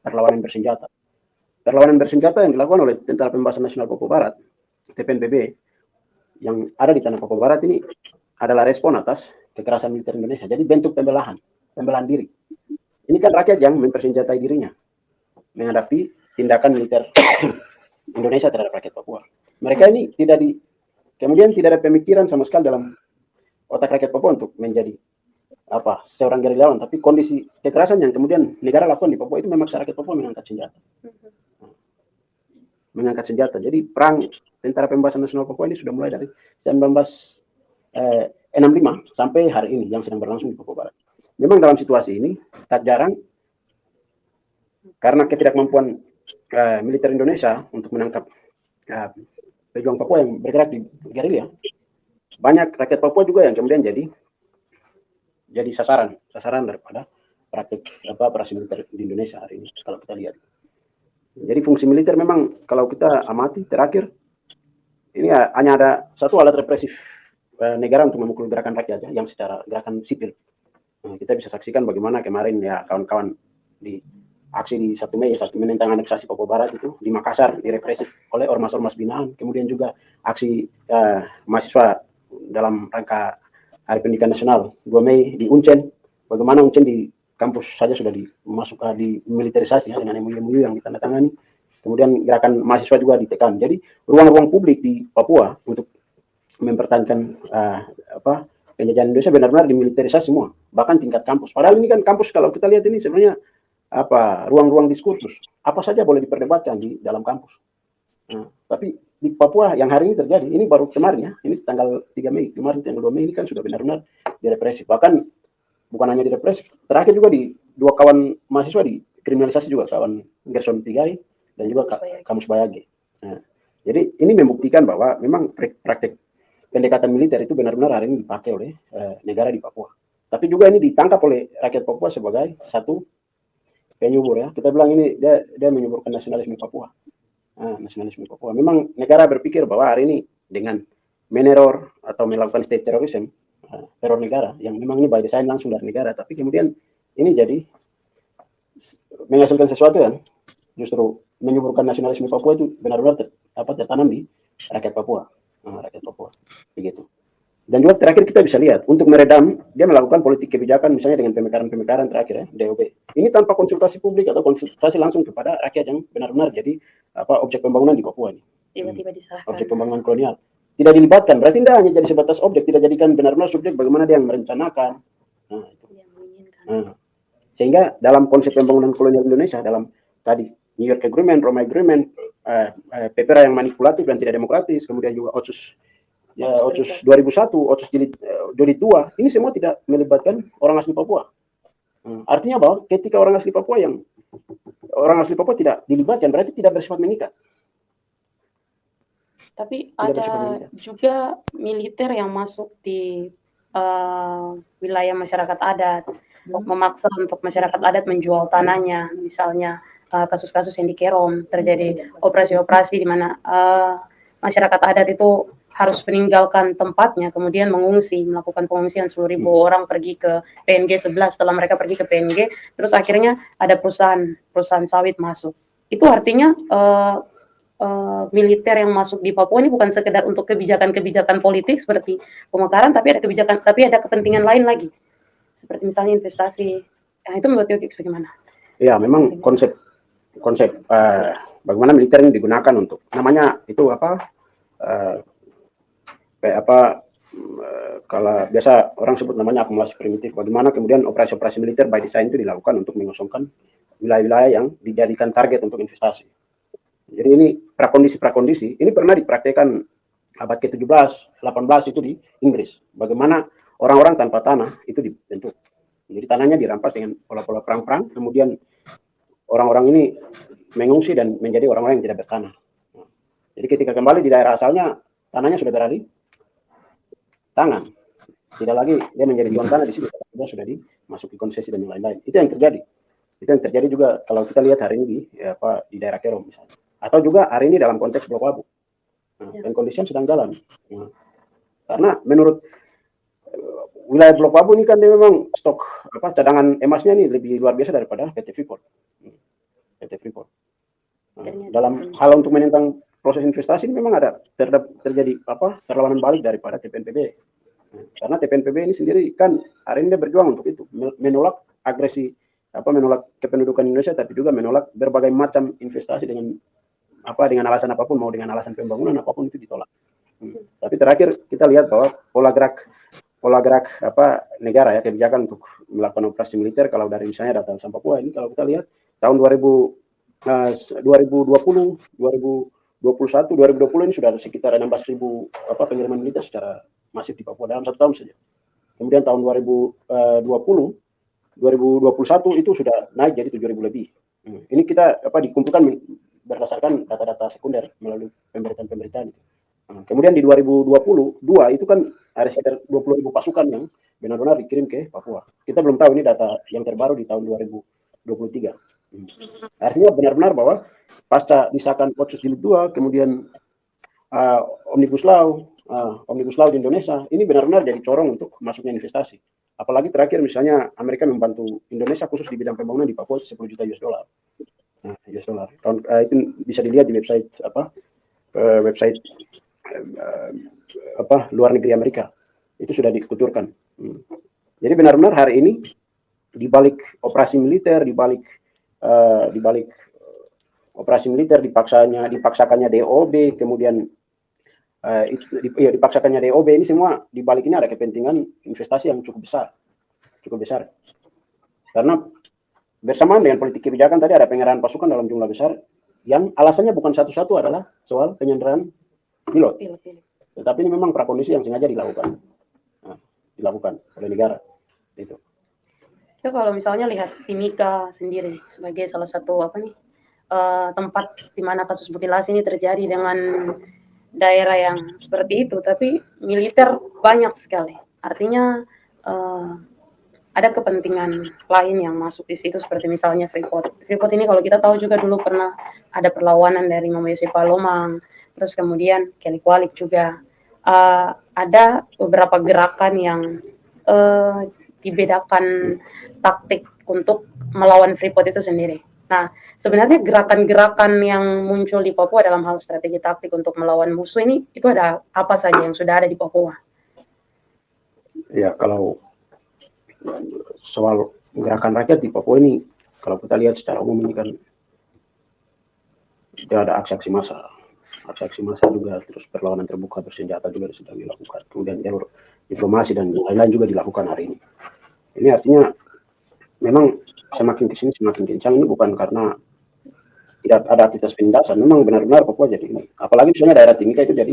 perlawanan bersenjata. Perlawanan bersenjata yang dilakukan oleh Tentara Pembebasan Nasional Papua Barat, TPNPB, yang ada di tanah Papua Barat ini adalah respon atas kekerasan militer Indonesia. Jadi bentuk pembelaan diri. Ini kan rakyat yang mempersenjatai dirinya menghadapi tindakan militer Indonesia terhadap rakyat Papua. Mereka ini kemudian tidak ada pemikiran sama sekali dalam otak rakyat Papua untuk menjadi seorang gerilyawan, tapi kondisi kekerasan yang kemudian negara lakukan di Papua itu memaksa rakyat Papua mengangkat senjata. Jadi perang Tentara Pembebasan Nasional Papua ini sudah mulai dari 1965 sampai hari ini yang sedang berlangsung di Papua Barat. Memang dalam situasi ini tak jarang karena ketidakmampuan militer Indonesia untuk menangkap pejuang Papua yang bergerak di gerilya, banyak rakyat Papua juga yang kemudian jadi sasaran daripada praktik operasi militer di Indonesia hari ini kalau kita lihat. Jadi fungsi militer memang kalau kita amati terakhir ini hanya ada satu alat represif negara untuk memukul gerakan rakyat yang secara gerakan sipil. Kita bisa saksikan bagaimana kemarin ya kawan-kawan di aksi di 1 Mei menentang aneksasi Papua Barat itu di Makassar direpresif oleh ormas-ormas binaan, kemudian juga aksi mahasiswa dalam rangka Hari Pendidikan Nasional 2 Mei di Uncen, bagaimana Uncen di kampus saja sudah dimiliterisasi ya, dengan MOU yang ditandatangani, kemudian gerakan mahasiswa juga ditekan. Jadi ruang-ruang publik di Papua untuk mempertahankan penjajahan Indonesia benar-benar dimiliterisasi semua, bahkan tingkat kampus. Padahal ini kan kampus kalau kita lihat ini sebenarnya ruang-ruang diskursus, apa saja boleh diperdebatkan di dalam kampus. Tapi di Papua yang hari ini terjadi, ini baru kemarin ya, ini tanggal 3 Mei, kemarin tanggal 2 Mei ini kan sudah benar-benar direpresif. Bahkan bukan hanya direpresif, terakhir juga di 2 kawan mahasiswa dikriminalisasi juga, kawan Gerson Pigai dan juga Kamus Bayage. Jadi ini membuktikan bahwa memang praktek pendekatan militer itu benar-benar hari ini dipakai oleh negara di Papua. Tapi juga ini ditangkap oleh rakyat Papua sebagai satu penyubur ya. Kita bilang ini dia menyuburkan nasionalisme Papua. Nasionalisme Papua. Memang negara berpikir bahwa hari ini dengan meneror atau melakukan state terrorism, teror negara yang memang ini by design langsung dari negara, tapi kemudian ini jadi menghasilkan sesuatu yang justru menyuburkan nasionalisme Papua itu benar-benar tertanam di rakyat Papua, rakyat Papua, begitu. Dan juga terakhir kita bisa lihat untuk meredam dia melakukan politik kebijakan misalnya dengan pemekaran terakhir ya DOB. Ini tanpa konsultasi publik atau konsultasi langsung kepada rakyat yang benar-benar jadi objek pembangunan di Papua ini. Tiba-tiba diserahkan. Objek pembangunan kolonial. Tidak dilibatkan, berarti tidak hanya jadi sebatas objek, tidak jadikan benar-benar subjek bagaimana dia yang merencanakan. Sehingga dalam konsep pembangunan kolonial Indonesia, dalam tadi New York Agreement, Roma Agreement, PPRA yang manipulatif dan tidak demokratis, kemudian juga Otsus 2001, Otsus Jilid 2, ini semua tidak melibatkan orang asli Papua. Artinya bahwa ketika orang asli Papua tidak dilibatkan, berarti tidak bersifat mengikat. Tapi ada juga militer yang masuk di wilayah masyarakat adat, memaksa untuk masyarakat adat menjual tanahnya, misalnya kasus-kasus yang di Kerom, terjadi operasi-operasi di mana masyarakat adat itu harus meninggalkan tempatnya, kemudian mengungsi, melakukan pengungsian 10.000 orang pergi ke PNG 11, setelah mereka pergi ke PNG, terus akhirnya ada perusahaan sawit masuk. Itu artinya militer yang masuk di Papua ini bukan sekedar untuk kebijakan-kebijakan politik seperti pemekaran, tapi ada kepentingan lain lagi, seperti misalnya investasi. Nah, itu menurut Yogik bagaimana? Ya, memang konsep bagaimana militer ini digunakan untuk namanya itu kalau biasa orang sebut namanya akumulasi primitif. Bagaimana kemudian operasi-operasi militer by design itu dilakukan untuk mengosongkan wilayah-wilayah yang dijadikan target untuk investasi. Jadi ini prakondisi ini pernah dipraktekkan abad ke-17, 18 itu di Inggris. Bagaimana orang-orang tanpa tanah itu dibentuk. Jadi tanahnya dirampas dengan pola-pola perang-perang, kemudian orang-orang ini mengungsi dan menjadi orang-orang yang tidak bertanah. Jadi ketika kembali di daerah asalnya, tanahnya sudah berada di tangan. Tidak lagi dia menjadi tuan tanah di situ, dia sudah dimasuki konsesi dan lain-lain. Itu yang terjadi. Itu yang terjadi juga kalau kita lihat hari ini di daerah Kerom misalnya. Atau juga hari ini dalam konteks Blok Wabu. Dan kondisinya sedang jalan. Karena menurut wilayah Blok Wabu ini kan dia memang stok cadangan emasnya ini lebih luar biasa daripada PT Freeport. Dalam hal untuk menentang proses investasi ini memang ada terjadi perlawanan balik daripada TPNPB. Karena TPNPB ini sendiri kan hari ini dia berjuang untuk itu, menolak agresi menolak kependudukan Indonesia, tapi juga menolak berbagai macam investasi dengan alasan apapun, mau dengan alasan pembangunan apapun itu ditolak. Tapi terakhir kita lihat bahwa pola gerak negara ya, kebijakan untuk melakukan operasi militer, kalau dari misalnya data Papua ini kalau kita lihat tahun 2020, 2021, 2020 ini sudah ada sekitar 16.000 pengiriman militer secara masif di Papua dalam 1 tahun saja. Kemudian tahun 2021 itu sudah naik jadi 7.000 lebih. Ini kita dikumpulkan berdasarkan data-data sekunder melalui pemberitaan-pemberitaan itu. Kemudian di 2022 itu kan ada sekitar 20.000 pasukan yang benar-benar dikirim ke Papua. Kita belum tahu ini data yang terbaru di tahun 2023. Artinya benar-benar bahwa pasca disahkan Otsus Jilid 2, kemudian Omnibus Law di Indonesia, ini benar-benar jadi corong untuk masuknya investasi. Apalagi terakhir misalnya Amerika membantu Indonesia khusus di bidang pembangunan di Papua 10 juta US dollar. Itu bisa dilihat di website luar negeri Amerika. Itu sudah dikuturkan. Jadi benar-benar hari ini di balik operasi militer, di balik operasi militer dipaksakannya DOB, kemudian dipaksakannya DOB, ini semua di balik ini ada kepentingan investasi yang cukup besar. Karena bersamaan dengan politik kebijakan tadi ada pengerahan pasukan dalam jumlah besar yang alasannya bukan satu-satu adalah soal penyanderaan pilot. Tetapi ini memang prakondisi yang sengaja dilakukan oleh negara. Itu. Ya, kalau misalnya lihat Timika sendiri sebagai salah satu tempat di mana kasus mutilasi ini terjadi dengan daerah yang seperti itu, tapi militer banyak sekali. Artinya ada kepentingan lain yang masuk di situ, seperti misalnya Freeport. Freeport ini kalau kita tahu juga dulu pernah ada perlawanan dari Mama Yosef Palomang, terus kemudian Kelly Kwalik juga. Ada beberapa gerakan yang dibedakan taktik untuk melawan Freeport itu sendiri. Nah, sebenarnya gerakan-gerakan yang muncul di Papua dalam hal strategi taktik untuk melawan musuh ini, itu ada apa saja yang sudah ada di Papua? Ya, kalau soal gerakan rakyat di Papua ini, kalau kita lihat secara umum ini kan tidak ada aksi-aksi massa. Aksi-aksi massa juga, terus perlawanan terbuka bersenjata juga sedang dilakukan. Kemudian jalur diplomasi dan lain-lain juga dilakukan hari ini. Ini artinya memang semakin kesini semakin kencang, ini bukan karena tidak ada aktivitas penindasan, memang benar-benar Papua jadi ini. Apalagi misalnya daerah Timika itu jadi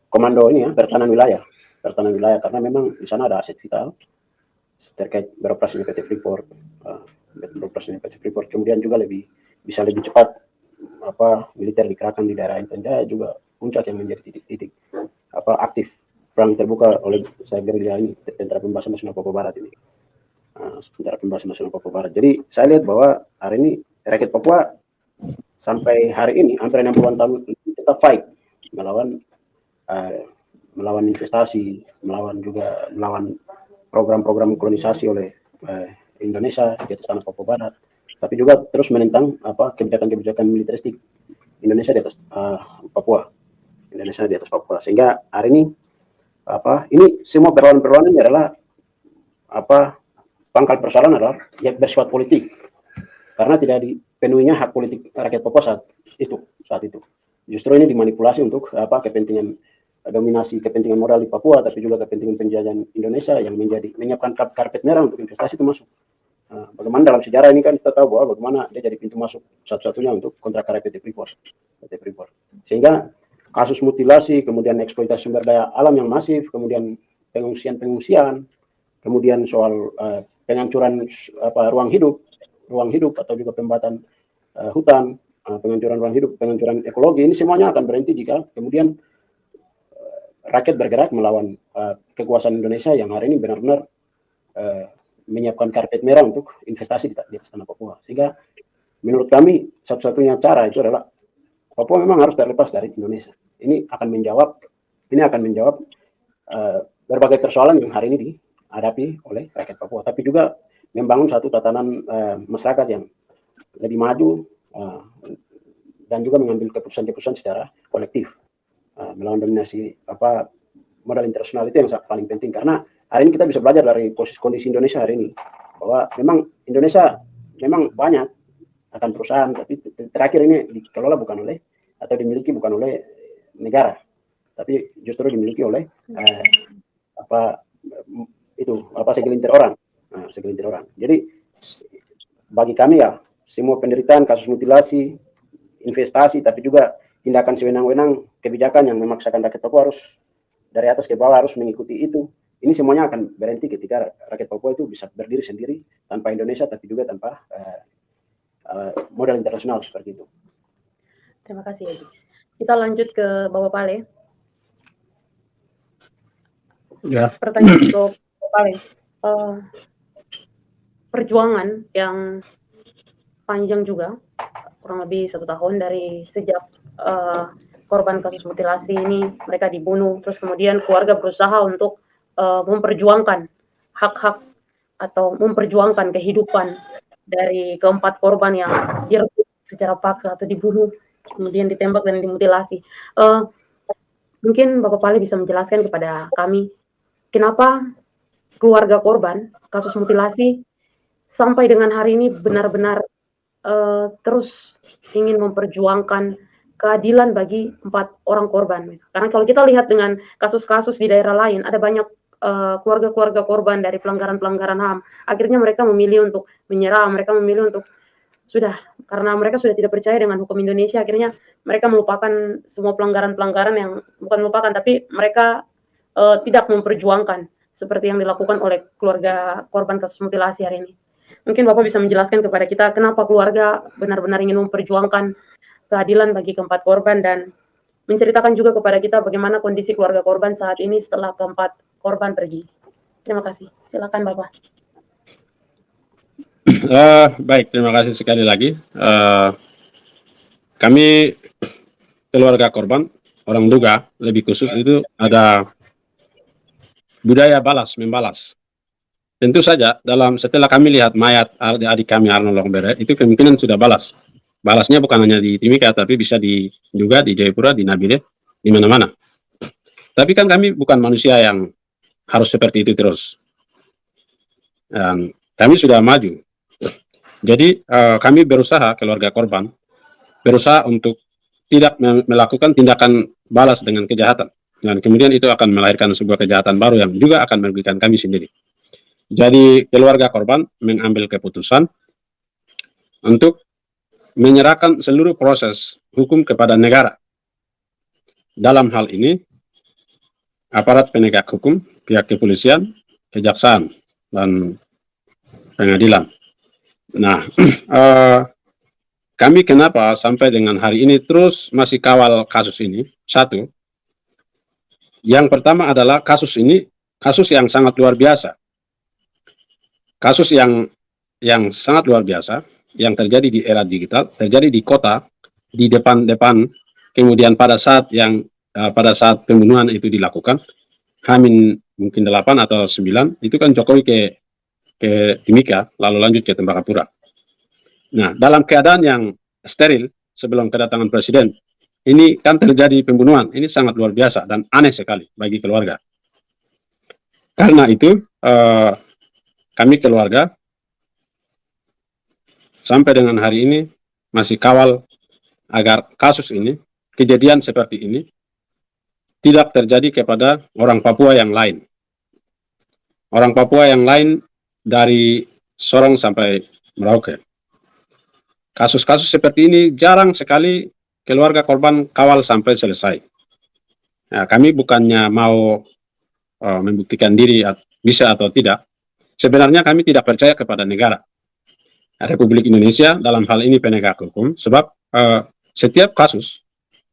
komando ini ya, pertahanan wilayah, karena memang di sana ada aset vital terkait beroperasinya PT Freeport, kemudian juga bisa lebih cepat militer dikerahkan di daerah Intan Jaya, juga puncak yang menjadi titik-titik aktif perang terbuka oleh gerilya ini, Tentara Pembebasan Nasional Papua Barat ini. Tentara Pembebasan Nasional Papua Barat. Jadi saya lihat bahwa hari ini rakyat Papua sampai hari ini hampir 60-an tahun tetap fight melawan investasi, melawan program-program kolonisasi oleh Indonesia di atas tanah Papua Barat, tapi juga terus menentang kebijakan-kebijakan militeristik Indonesia di atas Papua, sehingga hari ini ini semua perlawanan ini adalah pangkal persoalan adalah bersifat politik, karena tidak dipenuhinya hak politik rakyat Papua saat itu. Justru ini dimanipulasi untuk kepentingan dominasi, kepentingan modal di Papua, tapi juga kepentingan penjajahan Indonesia yang menyiapkan karpet merah untuk investasi itu masuk. Bagaimana dalam sejarah ini kan kita tahu bahwa bagaimana dia jadi pintu masuk satu-satunya untuk kontrak karya PT Freeport. Sehingga kasus mutilasi, kemudian eksploitasi sumber daya alam yang masif, kemudian pengungsian, kemudian soal penghancuran ruang hidup atau juga pembakaran hutan, penghancuran ruang hidup, penghancuran ekologi, ini semuanya akan berhenti jika kemudian rakyat bergerak melawan kekuasaan Indonesia yang hari ini benar-benar menyiapkan karpet merah untuk investasi di atas tanah Papua. Sehingga menurut kami satu-satunya cara itu adalah Papua memang harus terlepas dari Indonesia. Ini akan menjawab berbagai persoalan yang hari ini dihadapi oleh rakyat Papua, tapi juga membangun satu tatanan masyarakat yang lebih maju dan juga mengambil keputusan-keputusan secara kolektif melawan dominasi modal internasional. Itu yang paling penting, karena hari ini kita bisa belajar dari kondisi Indonesia hari ini bahwa memang Indonesia memang banyak akan perusahaan, tapi terakhir ini dikelola bukan oleh atau dimiliki bukan oleh negara, tapi justru dimiliki oleh segelintir orang. Jadi bagi kami ya, semua penderitaan, kasus mutilasi, investasi, tapi juga tindakan sewenang-wenang, kebijakan yang memaksakan rakyat Papua harus dari atas ke bawah harus mengikuti itu. Ini semuanya akan berhenti ketika rakyat Papua itu bisa berdiri sendiri tanpa Indonesia, tapi juga tanpa modal internasional seperti itu. Terima kasih, Edix. Kita lanjut ke Bapak Pale. Ya. Pertanyaan untuk Bapak Pale. Perjuangan yang panjang juga, kurang lebih 1 tahun dari sejak korban kasus mutilasi ini mereka dibunuh, terus kemudian keluarga berusaha untuk memperjuangkan hak-hak atau memperjuangkan kehidupan dari keempat korban yang direbut secara paksa atau dibunuh, kemudian ditembak dan dimutilasi. Mungkin Bapak Pale bisa menjelaskan kepada kami kenapa keluarga korban kasus mutilasi sampai dengan hari ini benar-benar terus ingin memperjuangkan keadilan bagi 4 orang korban. Karena kalau kita lihat dengan kasus-kasus di daerah lain, ada banyak keluarga-keluarga korban dari pelanggaran-pelanggaran HAM. Akhirnya mereka memilih untuk menyerah, mereka memilih untuk karena mereka sudah tidak percaya dengan hukum Indonesia, akhirnya mereka melupakan semua pelanggaran-pelanggaran yang bukan melupakan, tapi mereka tidak memperjuangkan seperti yang dilakukan oleh keluarga korban kasus mutilasi hari ini. Mungkin Bapak bisa menjelaskan kepada kita kenapa keluarga benar-benar ingin memperjuangkan keadilan bagi keempat korban, dan menceritakan juga kepada kita bagaimana kondisi keluarga korban saat ini setelah keempat korban pergi. Terima kasih. Silakan Bapak. Baik, terima kasih sekali lagi. Kami keluarga korban, orang Duga lebih khusus, itu ada budaya membalas. tentu saja setelah kami lihat mayat adik kami Arnold Longbere, itu kemungkinan sudah balas. Balasnya bukan hanya di Timika, tapi bisa juga di Jayapura, di Nabire, di mana-mana. Tapi kan kami bukan manusia yang harus seperti itu terus. Dan kami sudah maju. Jadi kami berusaha, keluarga korban, berusaha untuk tidak melakukan tindakan balas dengan kejahatan. Dan kemudian itu akan melahirkan sebuah kejahatan baru yang juga akan merugikan kami sendiri. Jadi keluarga korban mengambil keputusan untuk menyerahkan seluruh proses hukum kepada negara. Dalam hal ini, aparat penegak hukum, pihak kepolisian, kejaksaan, dan pengadilan. Nah, kami kenapa sampai dengan hari ini terus masih kawal kasus ini? Satu, yang pertama adalah kasus ini kasus yang sangat luar biasa. Kasus yang sangat luar biasa yang terjadi di era digital, terjadi di kota, di depan-depan, kemudian pada saat pembunuhan itu dilakukan, Hamin mungkin 8 atau 9, itu kan Jokowi ke Timika, lalu lanjut ke Tembagapura. Nah, dalam keadaan yang steril sebelum kedatangan presiden, ini kan terjadi pembunuhan. Ini sangat luar biasa dan aneh sekali bagi keluarga. Karena itu, kami keluarga sampai dengan hari ini masih kawal agar kasus ini, kejadian seperti ini, tidak terjadi kepada orang Papua yang lain. Orang Papua yang lain dari Sorong sampai Merauke. Kasus-kasus seperti ini jarang sekali keluarga korban kawal sampai selesai. Nah, kami bukannya mau membuktikan diri bisa atau tidak. Sebenarnya kami tidak percaya kepada negara Republik Indonesia dalam hal ini penegak hukum, sebab setiap kasus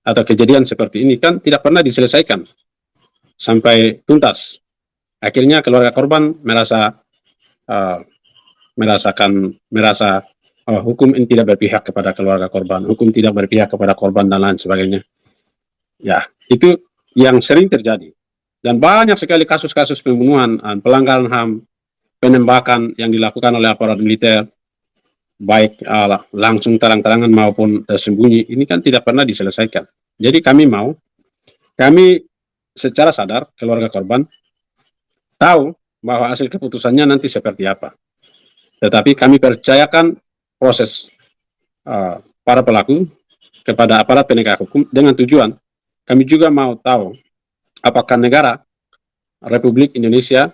atau kejadian seperti ini kan tidak pernah diselesaikan sampai tuntas. Akhirnya keluarga korban merasa hukum ini tidak berpihak kepada keluarga korban, hukum tidak berpihak kepada korban dan lain sebagainya. Ya, itu yang sering terjadi. Dan banyak sekali kasus-kasus pembunuhan, pelanggaran HAM, penembakan yang dilakukan oleh aparat militer, baik langsung terang-terangan maupun tersembunyi, ini kan tidak pernah diselesaikan. Jadi kami secara sadar, keluarga korban, tahu bahwa hasil keputusannya nanti seperti apa. Tetapi kami percayakan proses para pelaku kepada aparat penegak hukum dengan tujuan kami juga mau tahu apakah negara Republik Indonesia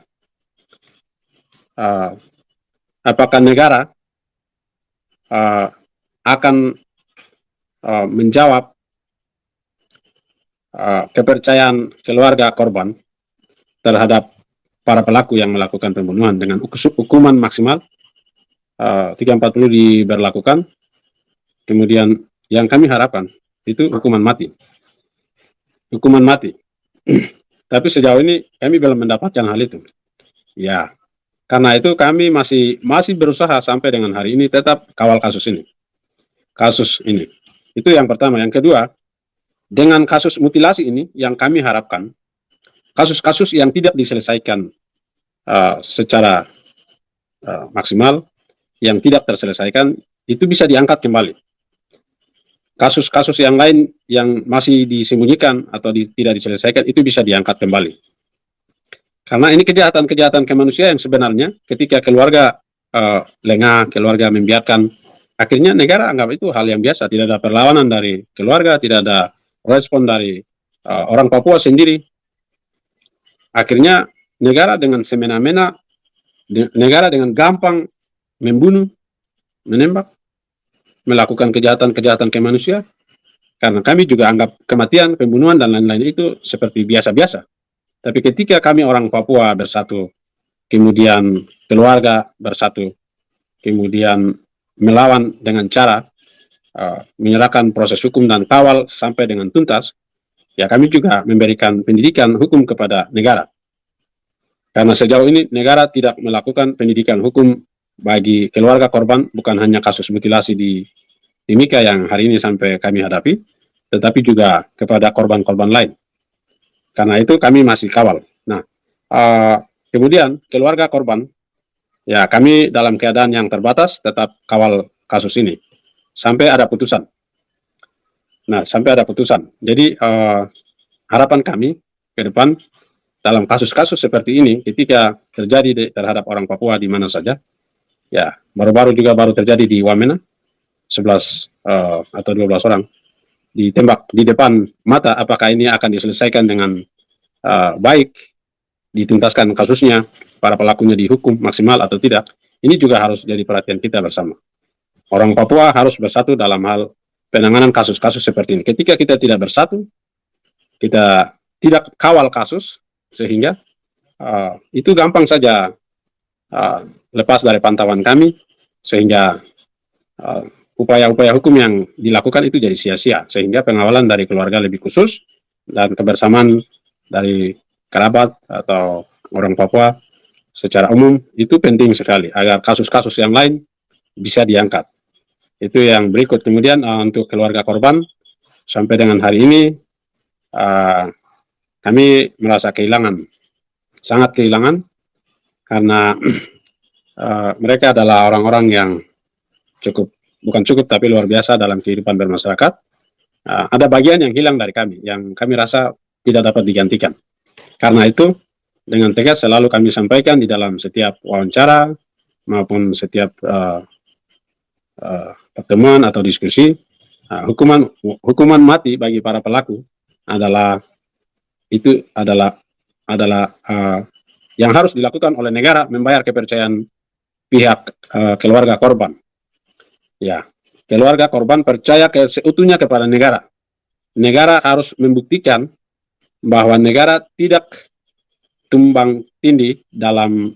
akan menjawab kepercayaan keluarga korban terhadap para pelaku yang melakukan pembunuhan dengan hukuman maksimal 340 diberlakukan. Kemudian yang kami harapkan itu hukuman mati. Hukuman mati. Tapi sejauh ini kami belum mendapatkan hal itu. Ya, karena itu kami masih berusaha sampai dengan hari ini tetap kawal kasus ini. Kasus ini. Itu yang pertama. Yang kedua, dengan kasus mutilasi ini yang kami harapkan, kasus-kasus yang tidak diselesaikan secara maksimal, yang tidak terselesaikan, itu bisa diangkat kembali. Kasus-kasus yang lain yang masih disembunyikan atau tidak diselesaikan, itu bisa diangkat kembali. Karena ini kejahatan-kejahatan kemanusiaan yang sebenarnya ketika keluarga lengah, keluarga membiarkan, akhirnya negara anggap itu hal yang biasa, tidak ada perlawanan dari keluarga, tidak ada respon dari orang Papua sendiri. Akhirnya negara dengan semena-mena, negara dengan gampang membunuh, menembak, melakukan kejahatan-kejahatan kemanusiaan. Karena kami juga anggap kematian, pembunuhan, dan lain-lain itu seperti biasa-biasa. Tapi ketika kami orang Papua bersatu, kemudian keluarga bersatu, kemudian melawan dengan cara menyerahkan proses hukum dan kawal sampai dengan tuntas, ya kami juga memberikan pendidikan hukum kepada negara. Karena sejauh ini negara tidak melakukan pendidikan hukum bagi keluarga korban, bukan hanya kasus mutilasi di Timika yang hari ini sampai kami hadapi, tetapi juga kepada korban-korban lain. Karena itu kami masih kawal. Nah, kemudian keluarga korban Ya, kami dalam keadaan yang terbatas tetap kawal kasus ini sampai ada putusan. Nah, sampai ada putusan. Jadi harapan kami ke depan dalam kasus-kasus seperti ini, ketika terjadi terhadap orang Papua di mana saja, ya baru-baru juga baru terjadi di Wamena, 11 atau 12 orang ditembak di depan mata. Apakah ini akan diselesaikan dengan baik, dituntaskan kasusnya, para pelakunya dihukum maksimal atau tidak? Ini juga harus jadi perhatian kita bersama. Orang Papua harus bersatu dalam hal penanganan kasus-kasus seperti ini. Ketika kita tidak bersatu, kita tidak kawal kasus, sehingga itu gampang saja lepas dari pantauan kami, sehingga upaya-upaya hukum yang dilakukan itu jadi sia-sia, sehingga pengawalan dari keluarga lebih khusus dan kebersamaan dari kerabat atau orang Papua secara umum itu penting sekali agar kasus-kasus yang lain bisa diangkat. Itu yang berikut. Kemudian untuk keluarga korban sampai dengan hari ini kami merasa kehilangan, sangat kehilangan, karena mereka adalah orang-orang yang bukan cukup tapi luar biasa dalam kehidupan bermasyarakat. Ada bagian yang hilang dari kami, yang kami rasa tidak dapat digantikan. Karena itu, dengan tegas selalu kami sampaikan di dalam setiap wawancara maupun setiap pertemuan atau diskusi, hukuman mati bagi para pelaku adalah yang harus dilakukan oleh negara, membayar kepercayaan pihak keluarga korban. Ya, keluarga korban percaya seutuhnya kepada negara. Negara harus membuktikan bahwa negara tidak tumbang tindih dalam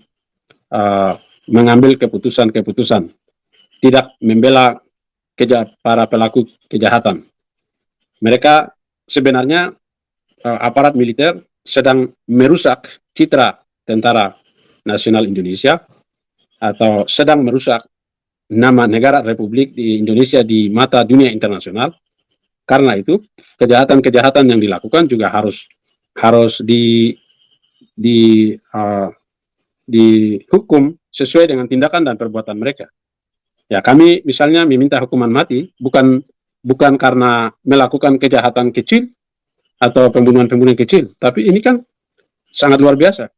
mengambil keputusan-keputusan, tidak membela para pelaku kejahatan. Mereka sebenarnya aparat militer sedang merusak citra Tentara Nasional Indonesia atau sedang merusak nama negara Republik di Indonesia di mata dunia internasional. Karena itu kejahatan-kejahatan yang dilakukan juga harus dihukum sesuai dengan tindakan dan perbuatan mereka. Ya, kami misalnya meminta hukuman mati bukan karena melakukan kejahatan kecil atau pembunuhan-pembunuhan kecil, tapi ini kan sangat luar biasa.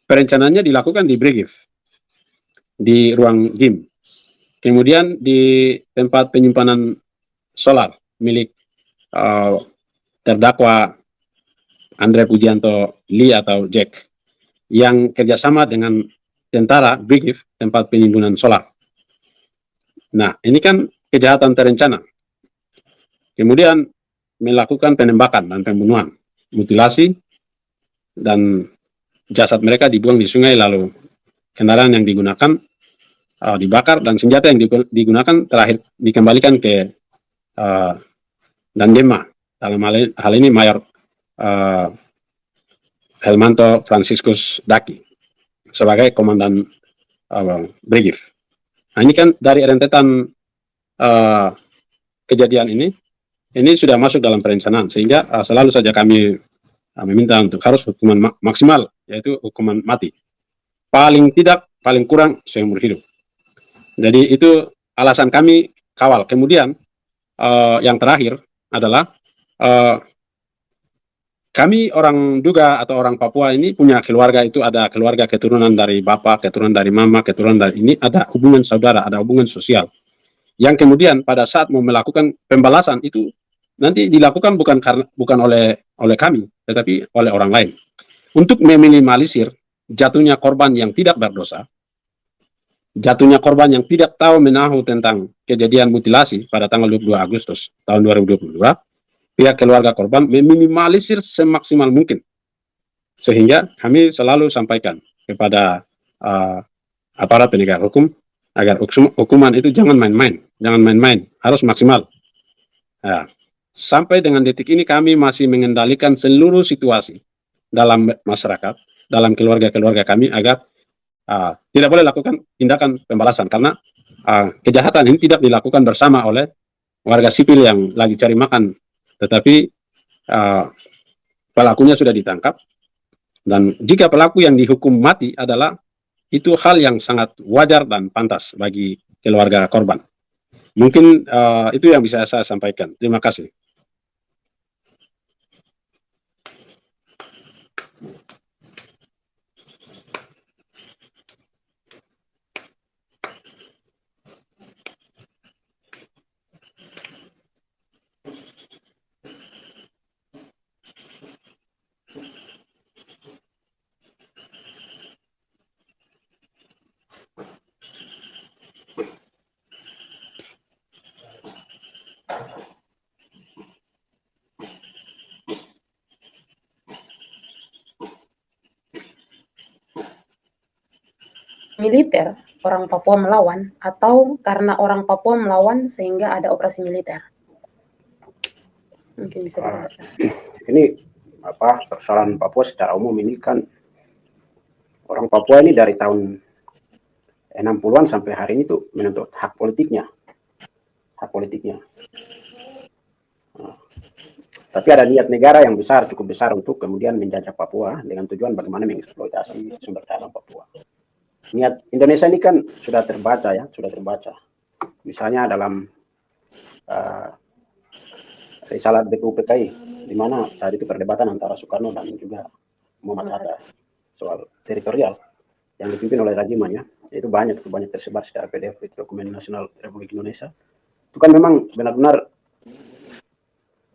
Perencanaannya dilakukan di Brigif, di ruang gym, kemudian di tempat penyimpanan solar milik terdakwa Andre Pujianto Lee atau Jack, yang kerjasama dengan tentara Brigif, tempat penyimpanan solar. Nah, ini kan kejahatan terencana. Kemudian melakukan penembakan dan pembunuhan, mutilasi, dan jasad mereka dibuang di sungai, lalu kendaraan yang digunakan dibakar, dan senjata yang digunakan terakhir dikembalikan ke Dandema. Dalam hal ini Mayor Helmanto Franciscus Daki sebagai komandan Brigif. Nah, ini kan dari rentetan kejadian ini sudah masuk dalam perencanaan, sehingga selalu saja kami meminta untuk harus hukuman maksimal, yaitu hukuman mati. Paling tidak, paling kurang seumur hidup. Jadi itu alasan kami kawal. Kemudian yang terakhir adalah kami orang Duga atau orang Papua ini punya keluarga, itu ada keluarga keturunan dari bapak, keturunan dari mama, keturunan dari ini, ada hubungan saudara, ada hubungan sosial. Yang kemudian pada saat mau melakukan pembalasan itu nanti dilakukan bukan oleh kami, tetapi oleh orang lain. Untuk meminimalisir jatuhnya korban yang tidak berdosa, jatuhnya korban yang tidak tahu menahu tentang kejadian mutilasi pada tanggal 22 Agustus tahun 2022, pihak keluarga korban meminimalisir semaksimal mungkin. Sehingga kami selalu sampaikan kepada aparat penegak hukum agar hukuman itu jangan main-main, harus maksimal. Ya. Sampai dengan detik ini kami masih mengendalikan seluruh situasi dalam masyarakat, dalam keluarga-keluarga kami, agar tidak boleh lakukan tindakan pembalasan, karena kejahatan ini tidak dilakukan bersama oleh warga sipil yang lagi cari makan, tetapi pelakunya sudah ditangkap. Dan jika pelaku yang dihukum mati adalah itu hal yang sangat wajar dan pantas bagi keluarga korban. Mungkin itu yang bisa saya sampaikan. Terima kasih. Militer, orang Papua melawan, atau karena orang Papua melawan sehingga ada operasi militer? Mungkin bisa dijelaskan. Ini persoalan Papua secara umum ini kan orang Papua ini dari tahun 60-an sampai hari ini tuh menuntut hak politiknya. Tapi ada niat negara yang besar, cukup besar untuk kemudian menjajah Papua dengan tujuan bagaimana mengeksploitasi sumber daya alam Papua. Niat Indonesia ini kan sudah terbaca. Misalnya dalam risalah BPUPKI, di mana saat itu perdebatan antara Soekarno dan juga Muhammad Hatta soal teritorial yang dipimpin oleh Rajiman, ya, itu banyak tersebar secara PDF di dokumen nasional Republik Indonesia. Itu kan memang benar-benar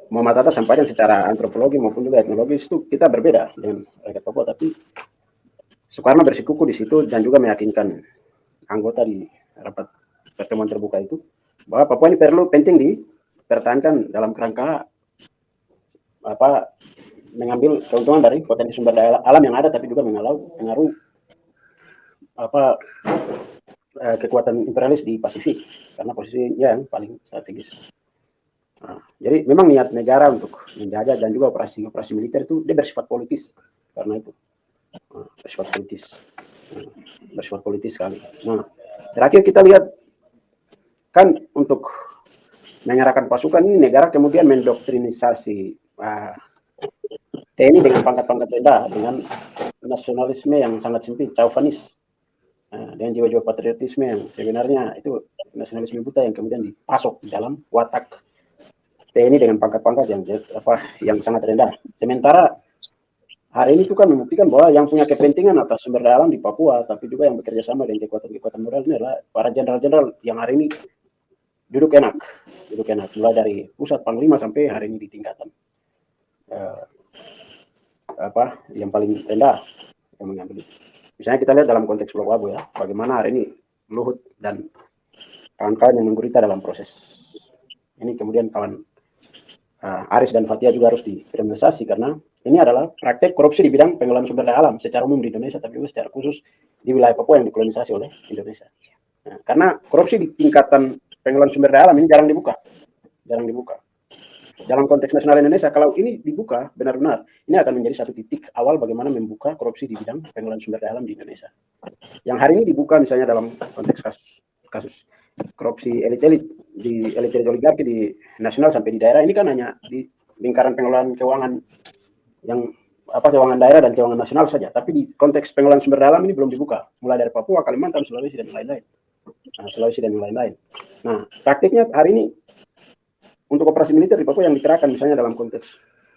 Muhammad Hatta sampaikan secara antropologi maupun juga etnologis itu kita berbeda dengan rakyat Papua, tapi Soekarno bersikuku di situ dan juga meyakinkan anggota di rapat pertemuan terbuka itu bahwa Papua ini penting dipertahankan dalam kerangka mengambil keuntungan dari potensi sumber daya alam yang ada, tapi juga mengaruh kekuatan imperialis di Pasifik karena posisinya yang paling strategis. Jadi memang niat negara untuk menjajah dan juga operasi militer itu dia bersifat politis karena itu. Bersifat politis sekali. Nah, terakhir kita lihat kan untuk mengerahkan pasukan ini negara kemudian mendoktrinisasi TNI dengan pangkat-pangkat rendah dengan nasionalisme yang sangat sempit, chauvinis, dengan jiwa-jiwa patriotisme yang sebenarnya itu nasionalisme buta yang kemudian dipasok di dalam watak TNI dengan pangkat-pangkat yang sangat rendah. Sementara hari ini itu kan membuktikan bahwa yang punya kepentingan atas sumber daya alam di Papua, tapi juga yang bekerja sama dengan kekuatan-kekuatan moral ini adalah para jenderal-jenderal yang hari ini duduk enak, mulai dari pusat panglima sampai hari ini di tingkatan yang paling rendah yang mengambil itu. Misalnya kita lihat dalam konteks Pulau Wabu, ya, bagaimana hari ini Luhut dan kawan-kawan yang menggurita dalam proses ini, kemudian kawan Aris dan Fathia juga harus dikriminalisasi karena ini adalah praktek korupsi di bidang pengelolaan sumber daya alam secara umum di Indonesia, tapi juga secara khusus di wilayah Papua yang dikolonisasi oleh Indonesia. Nah, karena korupsi di tingkatan pengelolaan sumber daya alam ini jarang dibuka. Dalam konteks nasional Indonesia, kalau ini dibuka benar-benar, ini akan menjadi satu titik awal bagaimana membuka korupsi di bidang pengelolaan sumber daya alam di Indonesia. Yang hari ini dibuka misalnya dalam konteks kasus korupsi elit-elit oligarki di nasional sampai di daerah, ini kan hanya di lingkaran pengelolaan keuangan yang keuangan daerah dan keuangan nasional saja, tapi di konteks pengelolaan sumber daya alam ini belum dibuka, mulai dari Papua, Kalimantan, Sulawesi dan lain-lain. Nah, praktiknya hari ini untuk operasi militer di Papua yang dikerahkan misalnya dalam konteks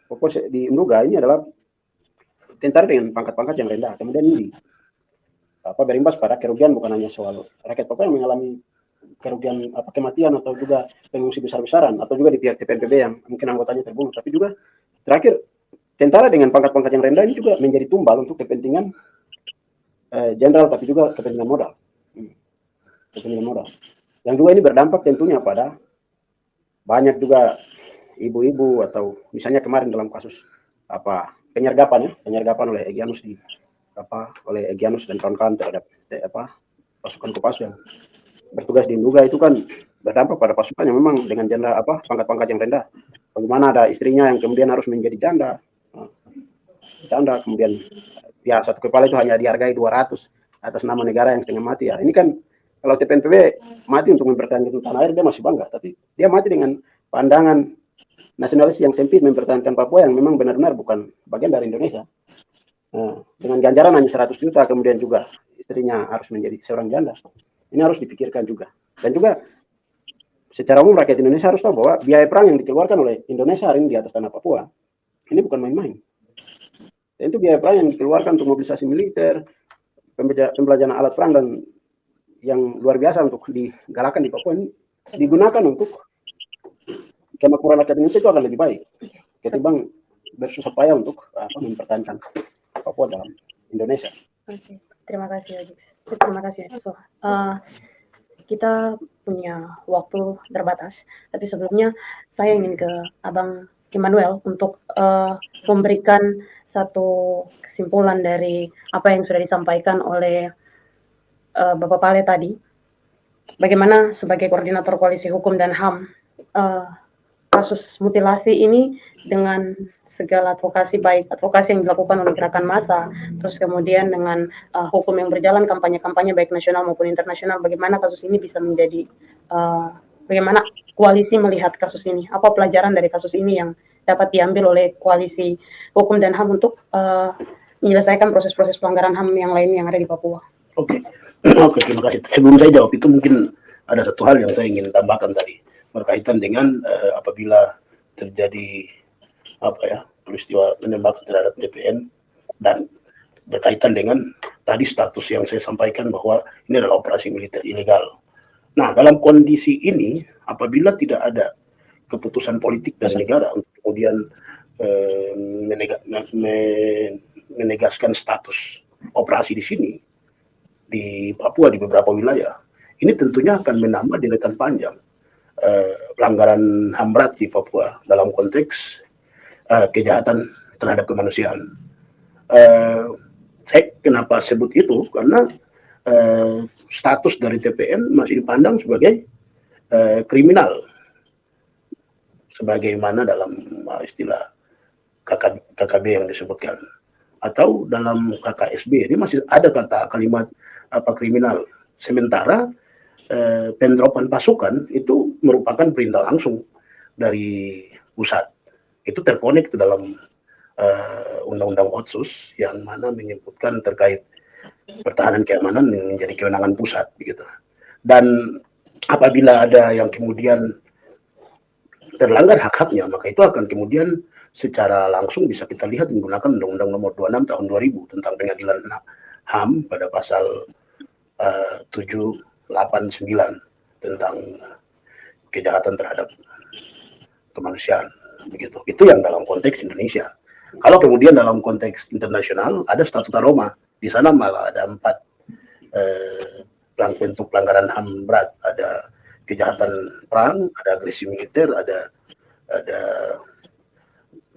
Papua di Nduga ini adalah tentara dengan pangkat-pangkat yang rendah, kemudian ini berimbas pada kerugian bukan hanya soal rakyat Papua yang mengalami kerugian kematian atau juga pengungsi besar-besaran atau juga di pihak TPNPB yang mungkin anggotanya terbunuh, tapi juga terakhir tentara dengan pangkat-pangkat yang rendah ini juga menjadi tumbal untuk kepentingan jenderal, tapi juga kepentingan modal. Yang dua ini berdampak tentunya pada banyak juga ibu-ibu atau misalnya kemarin dalam kasus penyergapan oleh Egyanus dan kawan-kawan terhadap pasukan Kopassus yang bertugas di Nduga, itu kan berdampak pada pasukan yang memang dengan jenderal pangkat-pangkat yang rendah. Bagaimana ada istrinya yang kemudian harus menjadi janda, kemudian ya satu kepala itu hanya dihargai 200 atas nama negara yang setengah mati, ya. Ini kan kalau TPNPB mati untuk mempertahankan tanah air, dia masih bangga, tapi dia mati dengan pandangan nasionalis yang sempit mempertahankan Papua yang memang benar-benar bukan bagian dari Indonesia. Nah, dengan ganjaran hanya 100 juta, kemudian juga istrinya harus menjadi seorang janda. Ini harus dipikirkan juga. Dan juga secara umum rakyat Indonesia harus tahu bahwa biaya perang yang dikeluarkan oleh Indonesia hari ini di atas tanah Papua ini bukan main-main. Dan itu biaya perang yang dikeluarkan untuk mobilisasi militer, pembelajaran alat perang dan yang luar biasa untuk digalakkan di Papua ini digunakan untuk kemakmuran rakyat Indonesia itu akan lebih baik ketimbang bersusah payah untuk mempertahankan Papua dalam Indonesia. Oke, terima kasih Ajix. Terima kasih. So, kita punya waktu terbatas, tapi sebelumnya saya ingin ke Abang Immanuel untuk memberikan satu kesimpulan dari apa yang sudah disampaikan oleh Bapak Pale tadi. Bagaimana sebagai koordinator koalisi hukum dan HAM kasus mutilasi ini dengan segala advokasi, baik advokasi yang dilakukan oleh gerakan massa, terus kemudian dengan hukum yang berjalan, kampanye-kampanye baik nasional maupun internasional, bagaimana kasus ini bisa menjadi, bagaimana koalisi melihat kasus ini, apa pelajaran dari kasus ini yang dapat diambil oleh koalisi hukum dan HAM untuk menyelesaikan proses-proses pelanggaran HAM yang lain yang ada di Papua. Oke, terima kasih. Sebelum saya jawab itu mungkin ada satu hal yang saya ingin tambahkan tadi berkaitan dengan apabila terjadi peristiwa penembakan terhadap TPN dan berkaitan dengan tadi status yang saya sampaikan bahwa ini adalah operasi militer ilegal. Nah, dalam kondisi ini apabila tidak ada keputusan politik dari negara untuk kemudian menegaskan status operasi di sini di Papua di beberapa wilayah, ini tentunya akan menambah deretan panjang pelanggaran HAM berat di Papua dalam konteks kejahatan terhadap kemanusiaan. Saya kenapa sebut itu karena status dari TPN masih dipandang sebagai kriminal, sebagaimana dalam istilah KKB yang disebutkan, atau dalam KKSB ini masih ada kalimat kriminal. Sementara pendropan pasukan itu merupakan perintah langsung dari pusat. Itu terkonek ke dalam Undang-Undang Otsus yang mana menyebutkan terkait pertahanan keamanan menjadi kewenangan pusat, begitu. Dan apabila ada yang kemudian terlanggar hak-haknya, maka itu akan kemudian secara langsung bisa kita lihat menggunakan Undang-Undang Nomor 26 Tahun 2000 tentang Pengadilan HAM pada pasal 789 tentang kejahatan terhadap kemanusiaan, begitu. Itu yang dalam konteks Indonesia. Kalau kemudian dalam konteks internasional ada Statuta Roma, di sana malah ada 4 bentuk pelanggaran HAM berat, ada kejahatan perang, ada agresi militer, ada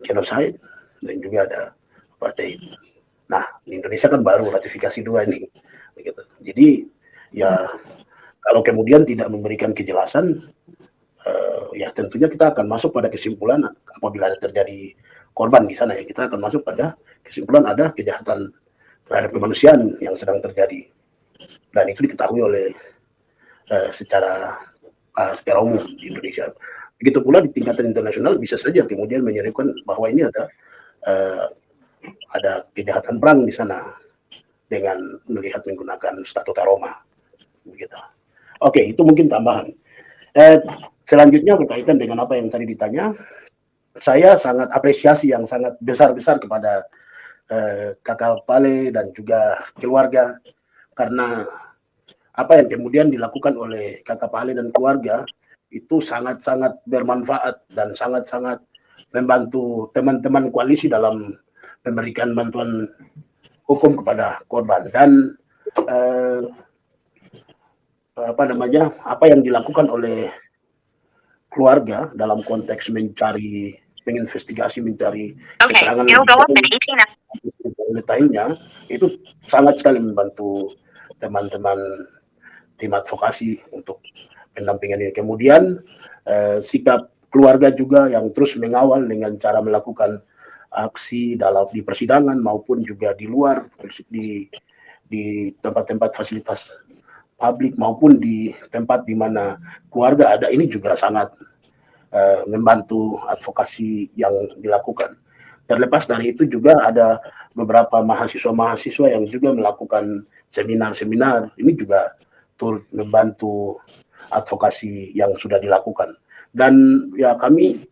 genocide, dan juga ada apartheid. Nah, di Indonesia kan baru ratifikasi 2 ini, begitu. Jadi ya kalau kemudian tidak memberikan kejelasan, ya tentunya kita akan masuk pada kesimpulan apabila ada terjadi korban di sana, ya kita akan masuk pada kesimpulan ada kejahatan terhadap kemanusiaan yang sedang terjadi, dan itu diketahui oleh secara umum di Indonesia. Begitu pula di tingkatan internasional bisa saja kemudian menyerukan bahwa ini ada kejahatan perang di sana dengan melihat menggunakan Statuta Roma, begitu. Oke, itu mungkin tambahan. Selanjutnya berkaitan dengan apa yang tadi ditanya, saya sangat apresiasi yang sangat besar-besar kepada Kakak Pale dan juga keluarga, karena apa yang kemudian dilakukan oleh Kakak Pale dan keluarga itu sangat-sangat bermanfaat dan sangat-sangat membantu teman-teman koalisi dalam memberikan bantuan hukum kepada korban. Dan apa yang dilakukan oleh keluarga dalam konteks menginvestigasi, mencari keterangan detailnya, itu sangat sekali membantu teman-teman tim advokasi untuk pendampingan ini. Kemudian sikap keluarga juga yang terus mengawal dengan cara melakukan aksi di persidangan maupun juga di luar, di tempat-tempat fasilitas publik maupun di tempat di mana keluarga ada, ini juga sangat membantu advokasi yang dilakukan. Terlepas dari itu juga ada beberapa mahasiswa-mahasiswa yang juga melakukan seminar-seminar ini juga turut membantu advokasi yang sudah dilakukan. Dan ya kami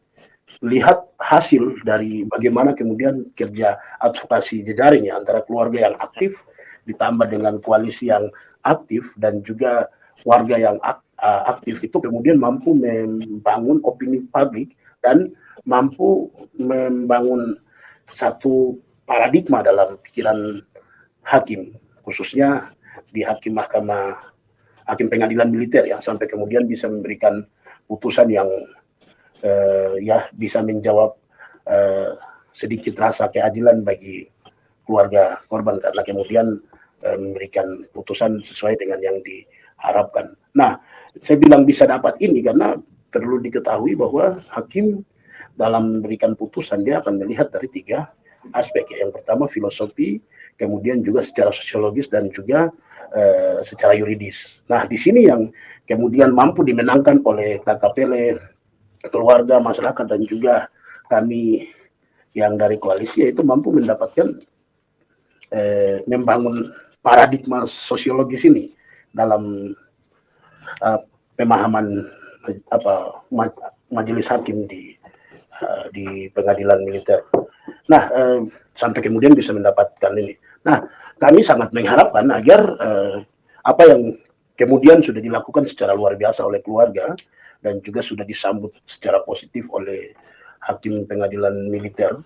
lihat hasil dari bagaimana kemudian kerja advokasi jejaring ya, antara keluarga yang aktif ditambah dengan koalisi yang aktif dan juga warga yang aktif itu kemudian mampu membangun opini publik dan mampu membangun satu paradigma dalam pikiran hakim, khususnya di hakim pengadilan militer ya, sampai kemudian bisa memberikan putusan yang ya bisa menjawab sedikit rasa keadilan bagi keluarga korban, karena kemudian memberikan putusan sesuai dengan yang diharapkan. Nah, saya bilang bisa dapat ini karena perlu diketahui bahwa hakim dalam memberikan putusan dia akan melihat dari 3 aspek ya. Yang pertama filosofi, kemudian juga secara sosiologis dan juga secara yuridis. Nah, di sini yang kemudian mampu dimenangkan oleh KKPL, keluarga, masyarakat, dan juga kami yang dari koalisi, yaitu mampu mendapatkan membangun paradigma sosiologis ini dalam pemahaman majelis hakim di pengadilan militer. Nah, sampai kemudian bisa mendapatkan ini. Nah, kami sangat mengharapkan agar apa yang kemudian sudah dilakukan secara luar biasa oleh keluarga dan juga sudah disambut secara positif oleh hakim pengadilan militer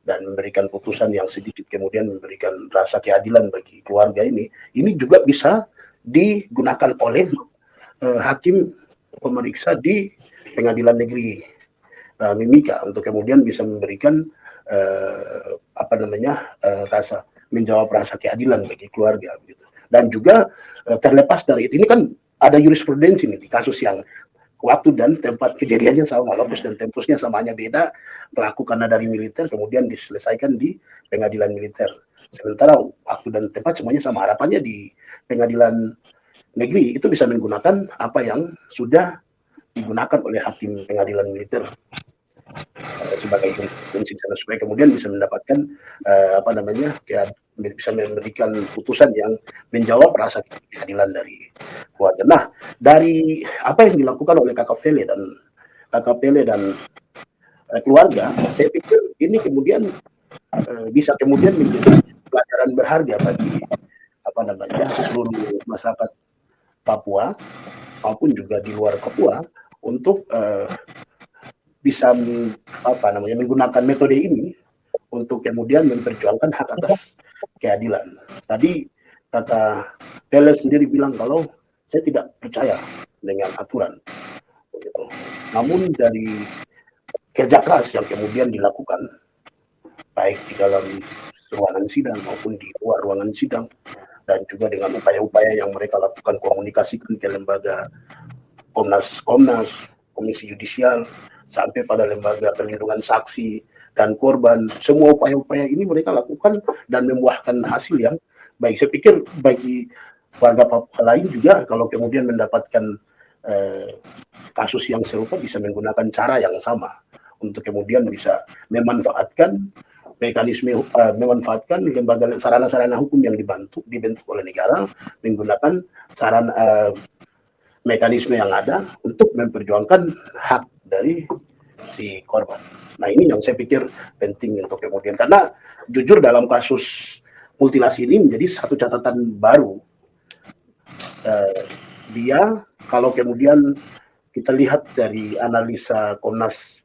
dan memberikan putusan yang sedikit kemudian memberikan rasa keadilan bagi keluarga ini juga bisa digunakan oleh hakim pemeriksa di pengadilan negeri Mimika untuk kemudian bisa memberikan rasa menjawab rasa keadilan bagi keluarga gitu. Dan juga terlepas dari itu, ini kan ada jurisprudensi nih di kasus yang waktu dan tempat kejadiannya sama, lokus dan tempusnya sama, hanya beda pelaku karena dari militer kemudian diselesaikan di pengadilan militer. Sementara waktu dan tempat semuanya sama. Harapannya di pengadilan negeri itu bisa menggunakan apa yang sudah digunakan oleh hakim pengadilan militer sebagai jurisprudensi, supaya kemudian bisa mendapatkan bisa memberikan putusan yang menjawab rasa keadilan dari keluarga. Nah, dari apa yang dilakukan oleh KKPL dan keluarga, saya pikir ini kemudian bisa kemudian menjadi pelajaran berharga bagi seluruh masyarakat Papua maupun juga di luar Papua untuk bisa menggunakan metode ini untuk kemudian memperjuangkan hak atas keadilan. Tadi kata Pele sendiri bilang kalau saya tidak percaya dengan aturan. Begitu. Namun dari kerja keras yang kemudian dilakukan, baik di dalam ruangan sidang maupun di luar ruangan sidang, dan juga dengan upaya-upaya yang mereka lakukan, komunikasikan ke lembaga Komnas, Komisi Yudisial, sampai pada lembaga perlindungan saksi dan korban, semua upaya-upaya ini mereka lakukan dan membuahkan hasil yang baik. Saya pikir bagi warga Papua lain juga kalau kemudian mendapatkan kasus yang serupa bisa menggunakan cara yang sama untuk kemudian bisa memanfaatkan memanfaatkan lembaga sarana-sarana hukum yang dibentuk oleh negara, menggunakan mekanisme yang ada untuk memperjuangkan hak dari si korban. Nah, ini yang saya pikir penting untuk kemudian, karena jujur dalam kasus mutilasi ini menjadi satu catatan baru. Dia kalau kemudian kita lihat dari analisa Komnas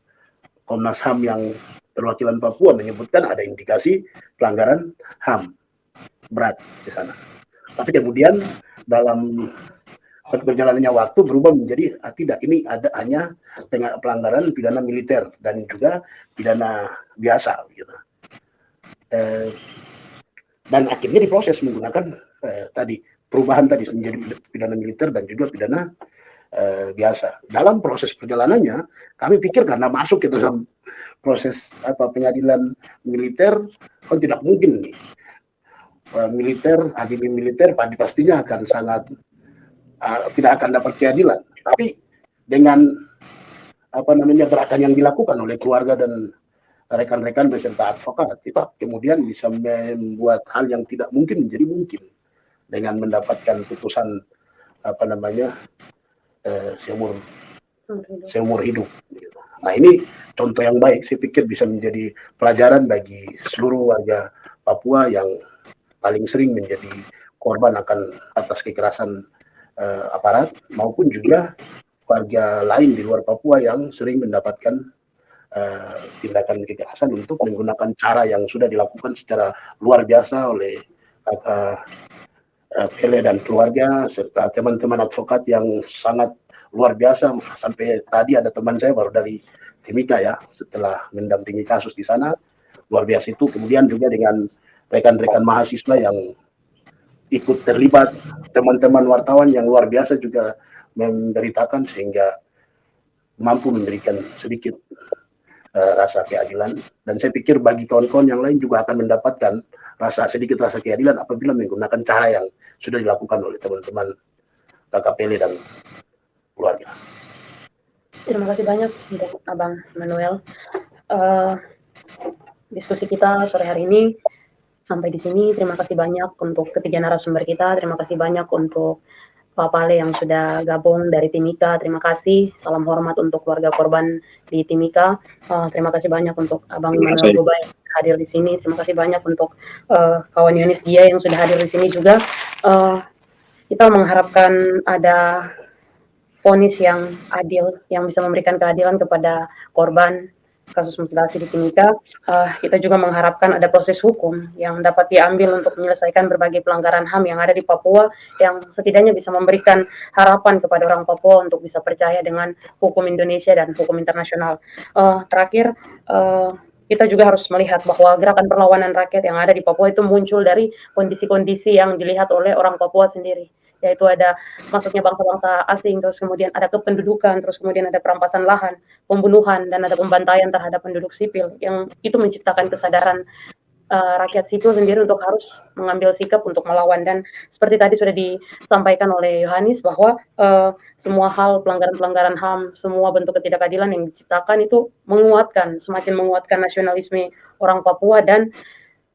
HAM yang perwakilan Papua menyebutkan ada indikasi pelanggaran HAM berat di sana. Tapi kemudian dalam berjalannya waktu berubah menjadi tidak, ini ada hanya pelanggaran pidana militer dan juga pidana biasa gitu. Dan akhirnya diproses menggunakan perubahan tadi menjadi pidana militer dan juga pidana biasa. Dalam proses perjalanannya kami pikir karena masuk ke dalam proses pengadilan militer kan tidak mungkin nih hakim militer pastinya akan sangat tidak akan dapat keadilan. Tapi dengan gerakan yang dilakukan oleh keluarga dan rekan-rekan beserta advokat, kita kemudian bisa membuat hal yang tidak mungkin menjadi mungkin. dengan mendapatkan putusan seumur hidup. Nah, ini contoh yang baik, saya pikir bisa menjadi pelajaran bagi seluruh warga Papua yang paling sering menjadi korban atas kekerasan aparat, maupun juga warga lain di luar Papua yang sering mendapatkan tindakan kekerasan untuk menggunakan cara yang sudah dilakukan secara luar biasa oleh kakak Pele dan keluarga, serta teman-teman advokat yang sangat luar biasa. Sampai tadi ada teman saya baru dari Timika ya, setelah mendampingi kasus di sana, luar biasa itu. Kemudian juga dengan rekan-rekan mahasiswa yang ikut terlibat, teman-teman wartawan yang luar biasa juga memberitakan sehingga mampu memberikan sedikit rasa keadilan. Dan saya pikir bagi kawan-kawan yang lain juga akan mendapatkan sedikit rasa keadilan apabila menggunakan cara yang sudah dilakukan oleh teman-teman kakak Pele dan keluarga. Terima kasih banyak untuk Abang Manuel. Diskusi kita sore hari ini sampai di sini. Terima kasih banyak untuk ketiga narasumber kita. Terima kasih banyak untuk Pak Pale yang sudah gabung dari Timika. Terima kasih. Salam hormat untuk keluarga korban di Timika. Terima kasih banyak untuk Abang Manuel Boba yang hadir di sini. Terima kasih banyak untuk kawan Yohanes Gia yang sudah hadir di sini juga. Kita mengharapkan ada vonis yang adil, yang bisa memberikan keadilan kepada korban kasus mutilasi di Timika. Kita juga mengharapkan ada proses hukum yang dapat diambil untuk menyelesaikan berbagai pelanggaran HAM yang ada di Papua, yang setidaknya bisa memberikan harapan kepada orang Papua untuk bisa percaya dengan hukum Indonesia dan hukum internasional. Terakhir, kita juga harus melihat bahwa gerakan perlawanan rakyat yang ada di Papua itu muncul dari kondisi-kondisi yang dilihat oleh orang Papua sendiri, yaitu ada masuknya bangsa-bangsa asing, terus kemudian ada kependudukan, terus kemudian ada perampasan lahan, pembunuhan, dan ada pembantaian terhadap penduduk sipil, yang itu menciptakan kesadaran rakyat sipil sendiri untuk harus mengambil sikap untuk melawan. Dan seperti tadi sudah disampaikan oleh Yohanes bahwa semua hal pelanggaran-pelanggaran HAM, semua bentuk ketidakadilan yang diciptakan itu semakin menguatkan nasionalisme orang Papua, dan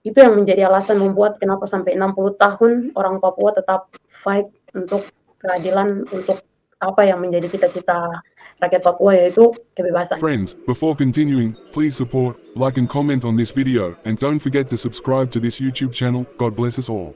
itu yang menjadi alasan membuat kenapa sampai 60 tahun orang Papua tetap fight untuk keadilan, untuk apa yang menjadi cita-cita rakyat Papua, yaitu kebebasan. Friends, before continuing, please support, like and comment on this video, and don't forget to subscribe to this YouTube channel. God bless us all.